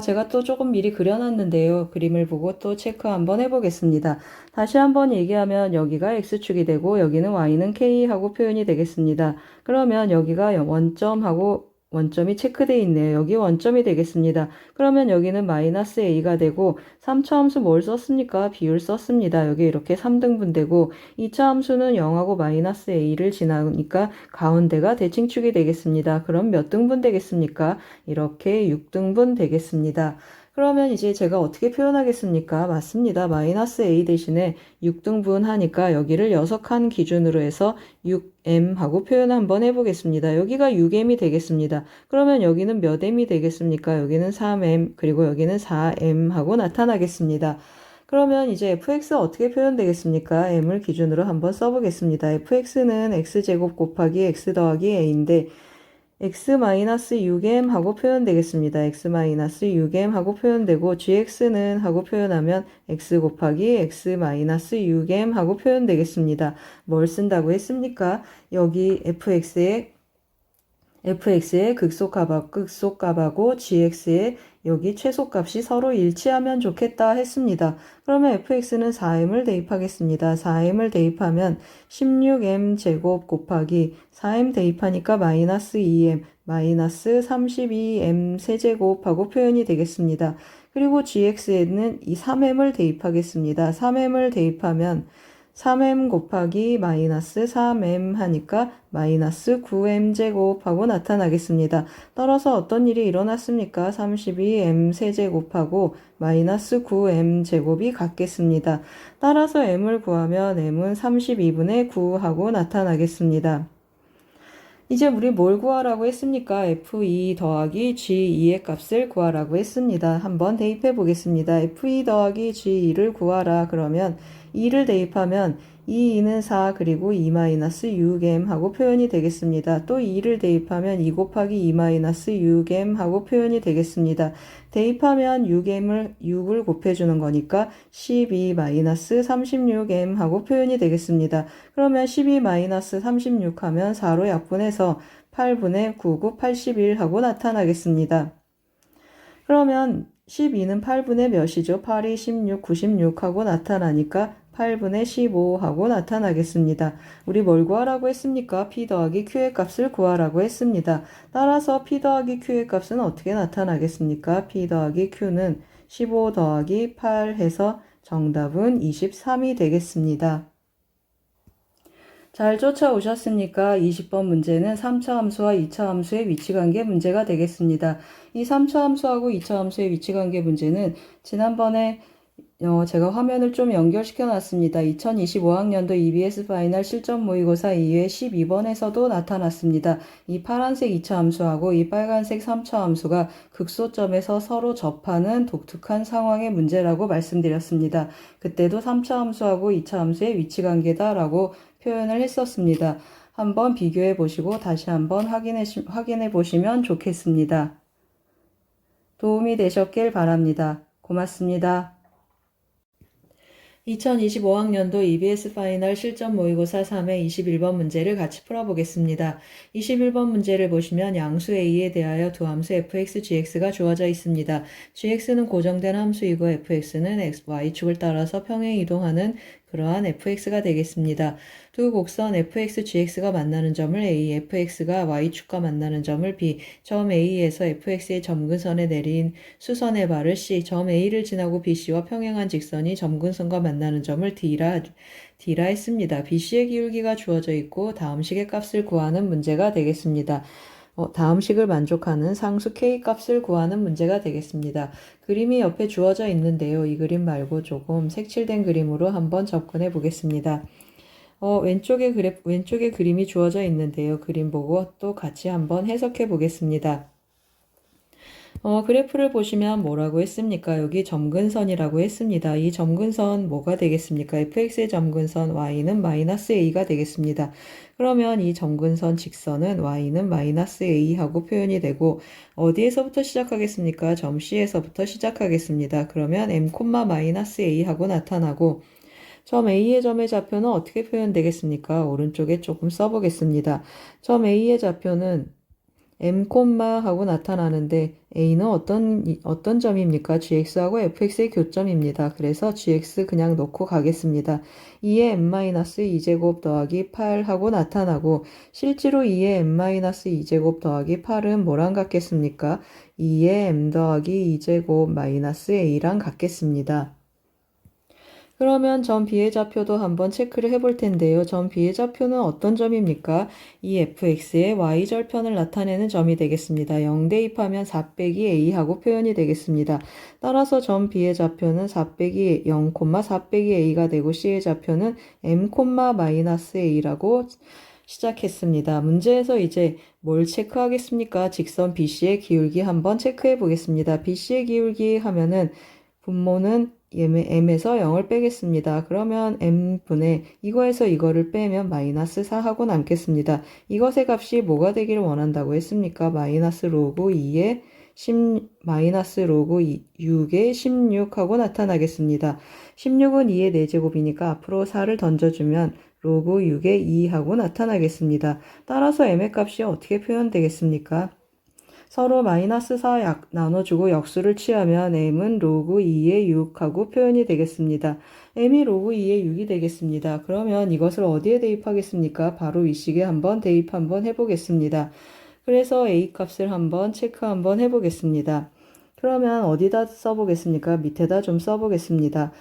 제가 또 조금 미리 그려놨는데요. 그림을 보고 또 체크 한번 해보겠습니다. 다시 한번 얘기하면 여기가 x축이 되고 여기는 y는 k하고 표현이 되겠습니다. 그러면 여기가 원점하고 원점이 체크되어 있네요. 여기 원점이 되겠습니다. 그러면 여기는 마이너스 a가 되고 3차 함수 뭘 썼습니까? 비율 썼습니다. 여기 이렇게 3등분 되고 2차 함수는 0하고 마이너스 a를 지나니까 가운데가 대칭축이 되겠습니다. 그럼 몇 등분 되겠습니까? 이렇게 6등분 되겠습니다. 그러면 이제 제가 어떻게 표현하겠습니까? 맞습니다. 마이너스 a 대신에 6등분 하니까 여기를 6칸 기준으로 해서 6m 하고 표현 한번 해보겠습니다. 여기가 6m이 되겠습니다. 그러면 여기는 몇 m이 되겠습니까? 여기는 3m 그리고 여기는 4m 하고 나타나겠습니다. 그러면 이제 fx 어떻게 표현되겠습니까? m을 기준으로 한번 써보겠습니다. fx는 x제곱 곱하기 x 더하기 a인데 x-6m 하고 표현되겠습니다. x-6m 하고 표현되고 gx는 하고 표현하면 x 곱하기 x-6m 하고 표현되겠습니다. 뭘 쓴다고 했습니까? 여기 fx의 극소값하고 gx의 여기 최소값이 서로 일치하면 좋겠다 했습니다. 그러면 fx는 4m을 대입하겠습니다. 4m을 대입하면 16m 제곱 곱하기 4m 대입하니까 마이너스 2m 마이너스 32m 세제곱하고 표현이 되겠습니다. 그리고 gx에는 이 3m을 대입하겠습니다. 3m을 대입하면 3m 곱하기 마이너스 3m 하니까 마이너스 9m 제곱하고 나타나겠습니다. 따라서 어떤 일이 일어났습니까? 32m 세제곱하고 마이너스 9m 제곱이 같겠습니다. 따라서 m을 구하면 m은 32분의 9하고 나타나겠습니다. 이제 우리 뭘 구하라고 했습니까? f2 더하기 g2의 값을 구하라고 했습니다. 한번 대입해 보겠습니다. f2 더하기 g2를 구하라. 그러면 2를 대입하면 2는 4 그리고 2-6m 하고 표현이 되겠습니다. 또 2를 대입하면 2 곱하기 2-6m 하고 표현이 되겠습니다. 대입하면 6을 곱해주는 거니까 12-36m 하고 표현이 되겠습니다. 그러면 12-36 하면 4로 약분해서 8분의 9, 9, 81 하고 나타나겠습니다. 그러면 12는 8분의 몇이죠? 8이 16, 96 하고 나타나니까 8분의 15 하고 나타나겠습니다. 우리 뭘 구하라고 했습니까? p 더하기 q의 값을 구하라고 했습니다. 따라서 p 더하기 q의 값은 어떻게 나타나겠습니까? p 더하기 q는 15 더하기 8 해서 정답은 23이 되겠습니다. 잘 쫓아오셨습니까? 20번 문제는 3차 함수와 2차 함수의 위치관계 문제가 되겠습니다. 이 3차 함수하고 2차 함수의 위치관계 문제는 지난번에 제가 화면을 좀 연결시켜 놨습니다. 2025학년도 EBS 파이널 실전 모의고사 2회 12번에서도 나타났습니다. 이 파란색 2차 함수하고 이 빨간색 3차 함수가 극소점에서 서로 접하는 독특한 상황의 문제라고 말씀드렸습니다. 그때도 3차 함수하고 2차 함수의 위치관계다라고 표현을 했었습니다. 한번 비교해 보시고 다시 한번 확인해 보시면 좋겠습니다. 도움이 되셨길 바랍니다. 고맙습니다. 2025학년도 EBS 파이널 실전 모의고사 3회 21번 문제를 같이 풀어보겠습니다. 21번 문제를 보시면 양수 A에 대하여 두 함수 fx, gx가 주어져 있습니다. gx는 고정된 함수이고 fx는 y축을 따라서 평행 이동하는 그러한 fx가 되겠습니다. 두 곡선 fx, gx가 만나는 점을 A, fx가 y축과 만나는 점을 B, 점 A에서 fx의 점근선에 내린 수선의 발을 C, 점 A를 지나고 BC와 평행한 직선이 점근선과 만나는 점을 D라 했습니다. BC의 기울기가 주어져 있고 다음 식의 값을 구하는 문제가 되겠습니다. 다음 식을 만족하는 상수 K 값을 구하는 문제가 되겠습니다. 그림이 옆에 주어져 있는데요. 이 그림 말고 조금 색칠된 그림으로 한번 접근해 보겠습니다. 왼쪽에 그림이 주어져 있는데요. 그림 보고 또 같이 한번 해석해 보겠습니다. 그래프를 보시면 뭐라고 했습니까? 여기 점근선이라고 했습니다. 이 점근선 뭐가 되겠습니까? fx의 점근선 y는 마이너스 a가 되겠습니다. 그러면 이 점근선 직선은 y는 마이너스 a 하고 표현이 되고 어디에서부터 시작하겠습니까? 점 C에서부터 시작하겠습니다. 그러면 m, 마이너스 a 하고 나타나고 점 A의 점의 좌표는 어떻게 표현되겠습니까? 오른쪽에 조금 써보겠습니다. 점 A의 좌표는 m, 하고 나타나는데 A는 어떤 점입니까? gx하고 fx의 교점입니다. 그래서 gx 그냥 놓고 가겠습니다. 2의 m-2제곱 더하기 8 하고 나타나고 실제로 2의 m-2제곱 더하기 8은 뭐랑 같겠습니까? 2의 m 더하기 2제곱 마이너스 a랑 같겠습니다. 그러면 점 B의 좌표도 한번 체크를 해볼 텐데요. 점 B의 좌표는 어떤 점입니까? 이 fx의 y절편을 나타내는 점이 되겠습니다. 0 대입하면 4 빼기 a 하고 표현이 되겠습니다. 따라서 점 B의 좌표는 4 빼기 0, 4 빼기 a가 되고 C의 좌표는 m, 마이너스 a라고 시작했습니다. 문제에서 이제 뭘 체크하겠습니까? 직선 BC의 기울기 한번 체크해 보겠습니다. BC의 기울기 하면은 분모는 m에서 0을 빼겠습니다. 그러면 m분의 이거에서 이거를 빼면 마이너스 4 하고 남겠습니다. 이것의 값이 뭐가 되기를 원한다고 했습니까? 마이너스 로그 2의 6의 16 하고 나타나겠습니다. 16은 2의 4제곱이니까 앞으로 4를 던져주면 로그 6의 2 하고 나타나겠습니다. 따라서 m의 값이 어떻게 표현되겠습니까? 서로 마이너스 4 나눠주고 역수를 취하면 m은 로그 2의 6 하고 표현이 되겠습니다. m이 로그 2의 6이 되겠습니다. 그러면 이것을 어디에 대입하겠습니까? 바로 위식에 한번 대입 한번 해보겠습니다. 그래서 a 값을 한번 체크 한번 해보겠습니다. 그러면 어디다 써보겠습니까? 밑에다 좀 써보겠습니다.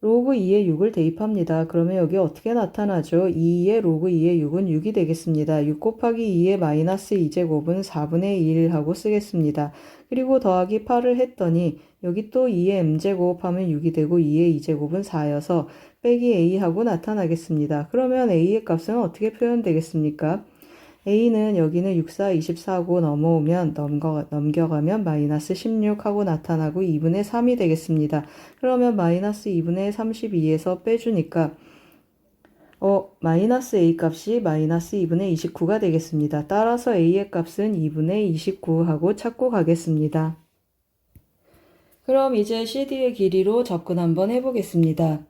로그 2의 6을 대입합니다. 그러면 여기 어떻게 나타나죠? 2의 로그 2의 6은 6이 되겠습니다. 6 곱하기 2의 마이너스 2제곱은 4분의 1 하고 쓰겠습니다. 그리고 더하기 8을 했더니 여기 또 2의 m제곱 하면 6이 되고 2의 2제곱은 4여서 빼기 a 하고 나타나겠습니다. 그러면 a의 값은 어떻게 표현되겠습니까? a는 여기는 6, 4, 24고 넘어오면 넘겨가면 마이너스 16 하고 나타나고 2분의 3이 되겠습니다. 그러면 마이너스 2분의 32에서 빼주니까 마이너스 a 값이 마이너스 2분의 29가 되겠습니다. 따라서 a의 값은 2분의 29 하고 찾고 가겠습니다. 그럼 이제 CD의 길이로 접근 한번 해보겠습니다.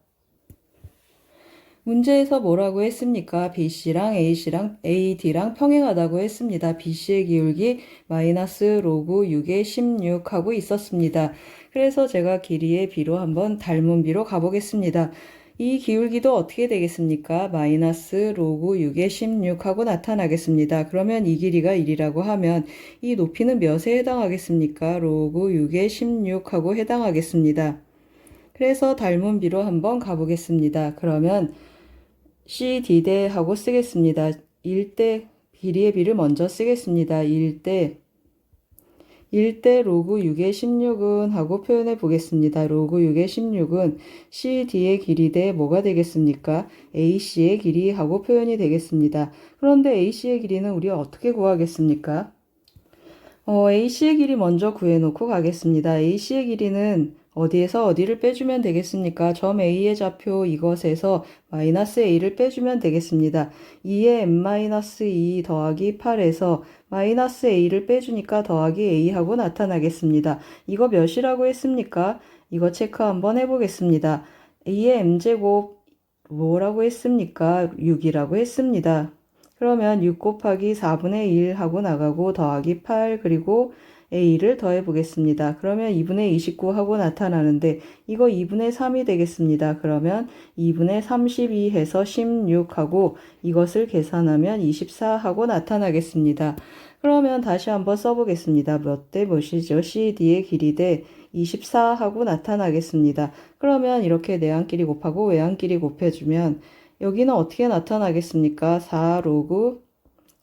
문제에서 뭐라고 했습니까? BC랑 AD랑 평행하다고 했습니다. BC의 기울기 마이너스 로그 6의 16 하고 있었습니다. 그래서 제가 길이의 B로 한번 닮은 B로 가보겠습니다. 이 기울기도 어떻게 되겠습니까? 마이너스 로그 6의 16 하고 나타나겠습니다. 그러면 이 길이가 1이라고 하면 이 높이는 몇에 해당하겠습니까? 로그 6의 16 하고 해당하겠습니다. 그래서 닮은 B로 한번 가보겠습니다. 그러면 CD대 하고 쓰겠습니다. 1대 길이의 B를 먼저 쓰겠습니다. 1대 로그 6의 16은 하고 표현해 보겠습니다. 로그 6의 16은 CD의 길이 대 뭐가 되겠습니까? AC의 길이 하고 표현이 되겠습니다. 그런데 AC의 길이는 우리가 어떻게 구하겠습니까? AC의 길이 먼저 구해놓고 가겠습니다. AC의 길이는 어디에서 어디를 빼주면 되겠습니까? 점 A의 좌표 이것에서 마이너스 A를 빼주면 되겠습니다. 2의 M-2 더하기 8에서 마이너스 A를 빼주니까 더하기 A 하고 나타나겠습니다. 이거 몇이라고 했습니까? 이거 체크 한번 해보겠습니다. 2의 M제곱 뭐라고 했습니까? 6이라고 했습니다. 그러면 6 곱하기 4분의 1 하고 나가고 더하기 8 그리고 a를 더해 보겠습니다. 그러면 2분의 29 하고 나타나는데 이거 2분의 3이 되겠습니다. 그러면 2분의 32 해서 16 하고 이것을 계산하면 24 하고 나타나겠습니다. 그러면 다시 한번 써보겠습니다. 몇 대 몇이죠? CD의 길이 대 24 하고 나타나겠습니다. 그러면 이렇게 내항끼리 곱하고 외항끼리 곱해주면 여기는 어떻게 나타나겠습니까? 4 로그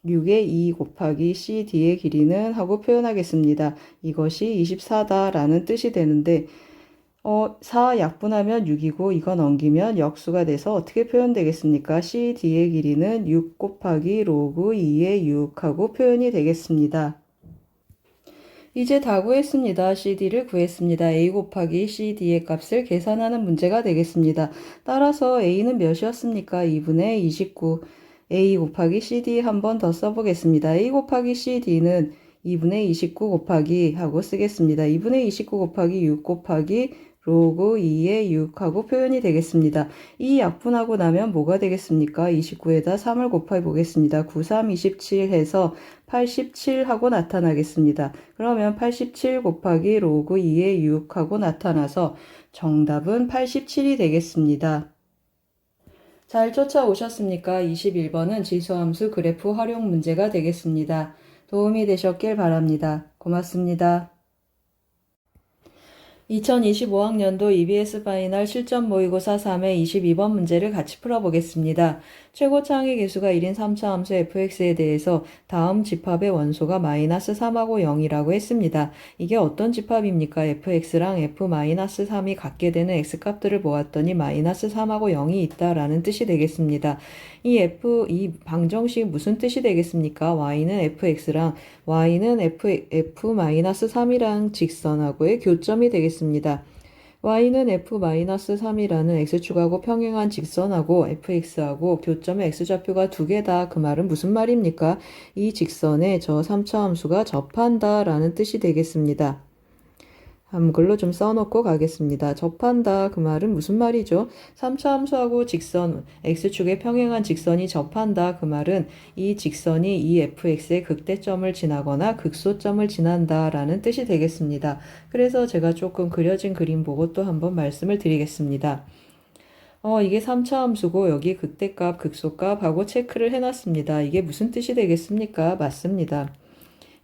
6의 2 곱하기 CD의 길이는 하고 표현하겠습니다. 이것이 24다라는 뜻이 되는데 4 약분하면 6이고 이거 넘기면 역수가 돼서 어떻게 표현되겠습니까? CD의 길이는 6 곱하기 로그 2의 6 하고 표현이 되겠습니다. 이제 다 구했습니다. CD를 구했습니다. A 곱하기 CD의 값을 계산하는 문제가 되겠습니다. 따라서 A는 몇이었습니까? 2분의 29. A 곱하기 CD 한 번 더 써보겠습니다. A 곱하기 CD는 2분의 29 곱하기 하고 쓰겠습니다. 2분의 29 곱하기 6 곱하기 로그 2의 6하고 표현이 되겠습니다. 이 약분하고 나면 뭐가 되겠습니까? 29에다 3을 곱해 보겠습니다. 9, 3, 27 해서 87하고 나타나겠습니다. 그러면 87 곱하기 로그 2의 6하고 나타나서 정답은 87이 되겠습니다. 잘 쫓아오셨습니까? 21번은 지수함수 그래프 활용 문제가 되겠습니다. 도움이 되셨길 바랍니다. 고맙습니다. 2025학년도 EBS 파이널 실전 모의고사 3의 22번 문제를 같이 풀어보겠습니다. 최고차항의 개수가 1인 3차 함수 fx에 대해서 다음 집합의 원소가 마이너스 3하고 0이라고 했습니다. 이게 어떤 집합입니까? fx랑 f-3이 같게 되는 x값들을 모았더니 마이너스 3하고 0이 있다라는 뜻이 되겠습니다. 이 방정식 무슨 뜻이 되겠습니까? y는 fx랑 y는 f-3이랑 직선하고의 교점이 되겠습니다. y는 f-3이라는 x축하고 평행한 직선하고 fx하고 교점의 x좌표가 두 개다. 그 말은 무슨 말입니까? 이 직선에 저 3차 함수가 접한다 라는 뜻이 되겠습니다. 한글로 좀 써놓고 가겠습니다. 접한다. 그 말은 무슨 말이죠? 3차 함수하고 직선, x축의 평행한 직선이 접한다. 그 말은 이 직선이 이 fx의 극대점을 지나거나 극소점을 지난다 라는 뜻이 되겠습니다. 그래서 제가 조금 그려진 그림 보고 또 한번 말씀을 드리겠습니다. 이게 3차 함수고 여기 극대값, 극소값하고 체크를 해놨습니다. 이게 무슨 뜻이 되겠습니까? 맞습니다.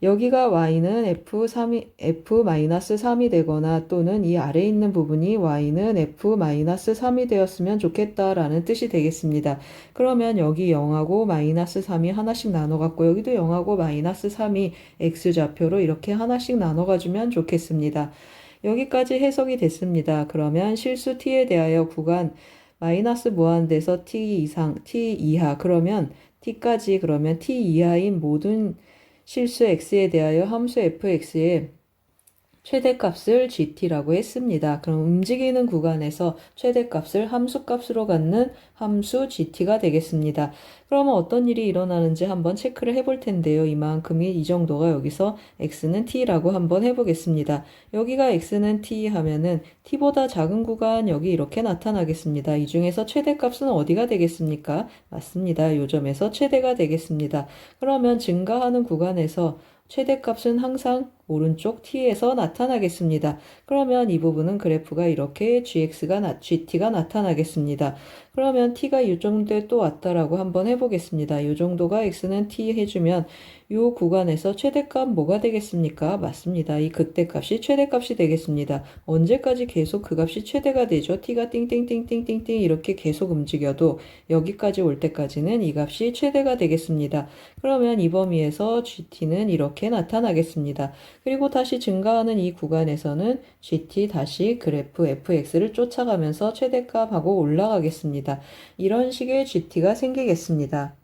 여기가 y는 f-3이 되거나 또는 이 아래에 있는 부분이 y는 f-3이 되었으면 좋겠다라는 뜻이 되겠습니다. 그러면 여기 0하고 마이너스 3이 하나씩 나눠갖고 여기도 0하고 마이너스 3이 x좌표로 이렇게 하나씩 나눠가주면 좋겠습니다. 여기까지 해석이 됐습니다. 그러면 실수 t에 대하여 구간 마이너스 무한대에서 t 이상, t 이하 그러면 t까지 그러면 t 이하인 모든 실수 x에 대하여 함수 fx의 최대값을 gt라고 했습니다. 그럼 움직이는 구간에서 최대값을 함수값으로 갖는 함수 gt가 되겠습니다. 그러면 어떤 일이 일어나는지 한번 체크를 해볼 텐데요. 이만큼이 이 정도가 여기서 x는 t라고 한번 해보겠습니다. 여기가 x는 t 하면은 t보다 작은 구간 여기 이렇게 나타나겠습니다. 이 중에서 최대값은 어디가 되겠습니까? 맞습니다. 요 점에서 최대가 되겠습니다. 그러면 증가하는 구간에서 최대값은 항상 오른쪽 t에서 나타나겠습니다. 그러면 이 부분은 그래프가 이렇게 gt가 나타나겠습니다. 그러면 t가 이 정도에 또 왔다라고 한번 해보겠습니다. 이 정도가 x는 t 해주면 이 구간에서 최대값 뭐가 되겠습니까? 맞습니다. 이 극대값이 최대값이 되겠습니다. 언제까지 계속 그 값이 최대가 되죠? t가 띵띵띵띵띵띵 이렇게 계속 움직여도 여기까지 올 때까지는 이 값이 최대가 되겠습니다. 그러면 이 범위에서 gt는 이렇게 나타나겠습니다. 그리고 다시 증가하는 이 구간에서는 gt 다시 그래프 fx를 쫓아가면서 최대값하고 올라가겠습니다. 이런 식의 gt가 생기겠습니다.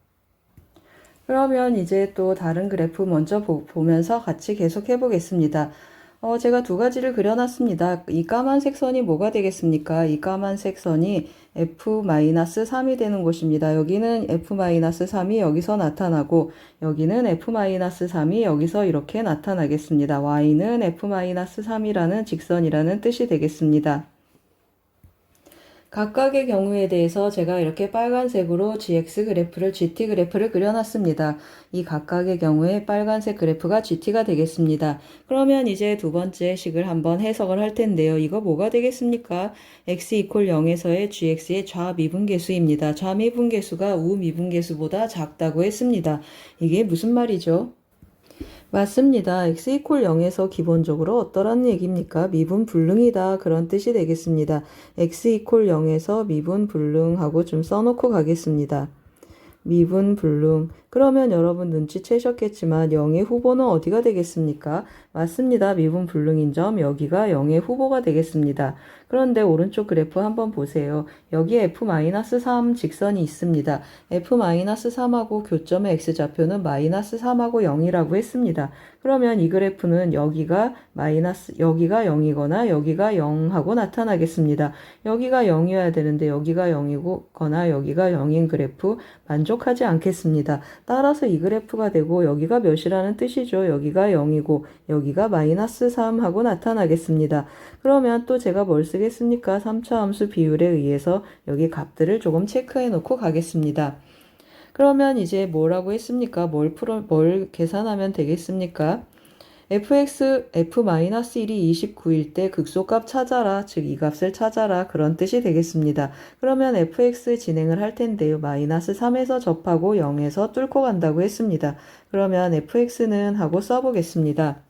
그러면 이제 또 다른 그래프 먼저 보면서 같이 계속 해보겠습니다. 제가 두 가지를 그려놨습니다. 이 까만색 선이 뭐가 되겠습니까? 이 까만색 선이 f-3이 되는 곳입니다. 여기는 f-3이 여기서 나타나고 여기는 f-3이 여기서 이렇게 나타나겠습니다. y는 f-3이라는 직선이라는 뜻이 되겠습니다. 각각의 경우에 대해서 제가 이렇게 빨간색으로 gx 그래프를 gt 그래프를 그려놨습니다. 이 각각의 경우에 빨간색 그래프가 gt가 되겠습니다. 그러면 이제 두 번째 식을 한번 해석을 할 텐데요. 이거 뭐가 되겠습니까? x = 0에서의 gx의 좌미분계수입니다. 좌미분계수가 우미분계수보다 작다고 했습니다. 이게 무슨 말이죠? 맞습니다. x = 0에서 기본적으로 어떠라는 얘기입니까? 미분불능이다 그런 뜻이 되겠습니다. x = 0에서 미분불능하고 좀 써놓고 가겠습니다. 미분불능. 그러면 여러분 눈치채셨겠지만 0의 후보는 어디가 되겠습니까? 맞습니다. 미분 불능인 점 여기가 0의 후보가 되겠습니다. 그런데 오른쪽 그래프 한번 보세요. 여기에 f-3 직선이 있습니다. f-3하고 교점의 x좌표는 -3하고 0이라고 했습니다. 그러면 이 그래프는 여기가 0이거나 여기가 0하고 나타나겠습니다. 여기가 0이어야 되는데 여기가 0이거나 여기가 0인 그래프 만족하지 않겠습니다. 따라서 이 그래프가 되고 여기가 몇이라는 뜻이죠. 여기가 0이고 여기가 -3 하고 나타나겠습니다. 그러면 또 제가 뭘 쓰겠습니까? 3차 함수 비율에 의해서 여기 값들을 조금 체크해 놓고 가겠습니다. 그러면 이제 뭐라고 했습니까? 뭘 계산하면 되겠습니까? f-1이 29일 때 극소값 찾아라, 즉 이 값을 찾아라, 그런 뜻이 되겠습니다. 그러면 fx 진행을 할 텐데요. -3에서 접하고 0에서 뚫고 간다고 했습니다. 그러면 fx는 하고 써보겠습니다.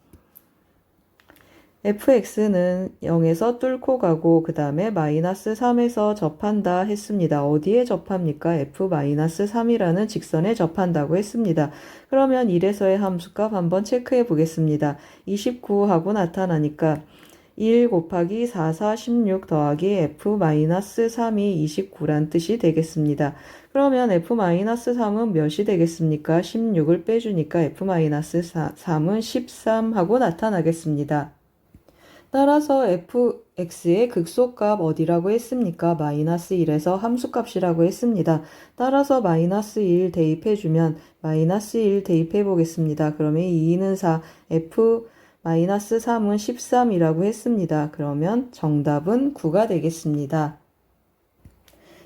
fx는 0에서 뚫고 가고 그 다음에 -3에서 접한다 했습니다. 어디에 접합니까? f-3이라는 직선에 접한다고 했습니다. 그러면 1에서의 함수값 한번 체크해 보겠습니다. 29하고 나타나니까 1 곱하기 4, 4, 16 더하기 f-3이 29란 뜻이 되겠습니다. 그러면 f-3은 몇이 되겠습니까? 16을 빼주니까 f-3은 13하고 나타나겠습니다. 따라서 fx의 극소값 어디라고 했습니까? -1에서 함수값이라고 했습니다. 따라서 -1 대입해주면 -1 대입해 보겠습니다. 그러면 2는 4, f-3은 13이라고 했습니다. 그러면 정답은 9가 되겠습니다.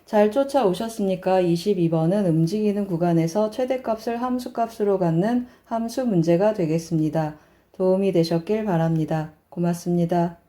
잘 쫓아오셨습니까? 22번은 움직이는 구간에서 최대값을 함수값으로 갖는 함수 문제가 되겠습니다. 도움이 되셨길 바랍니다. 고맙습니다.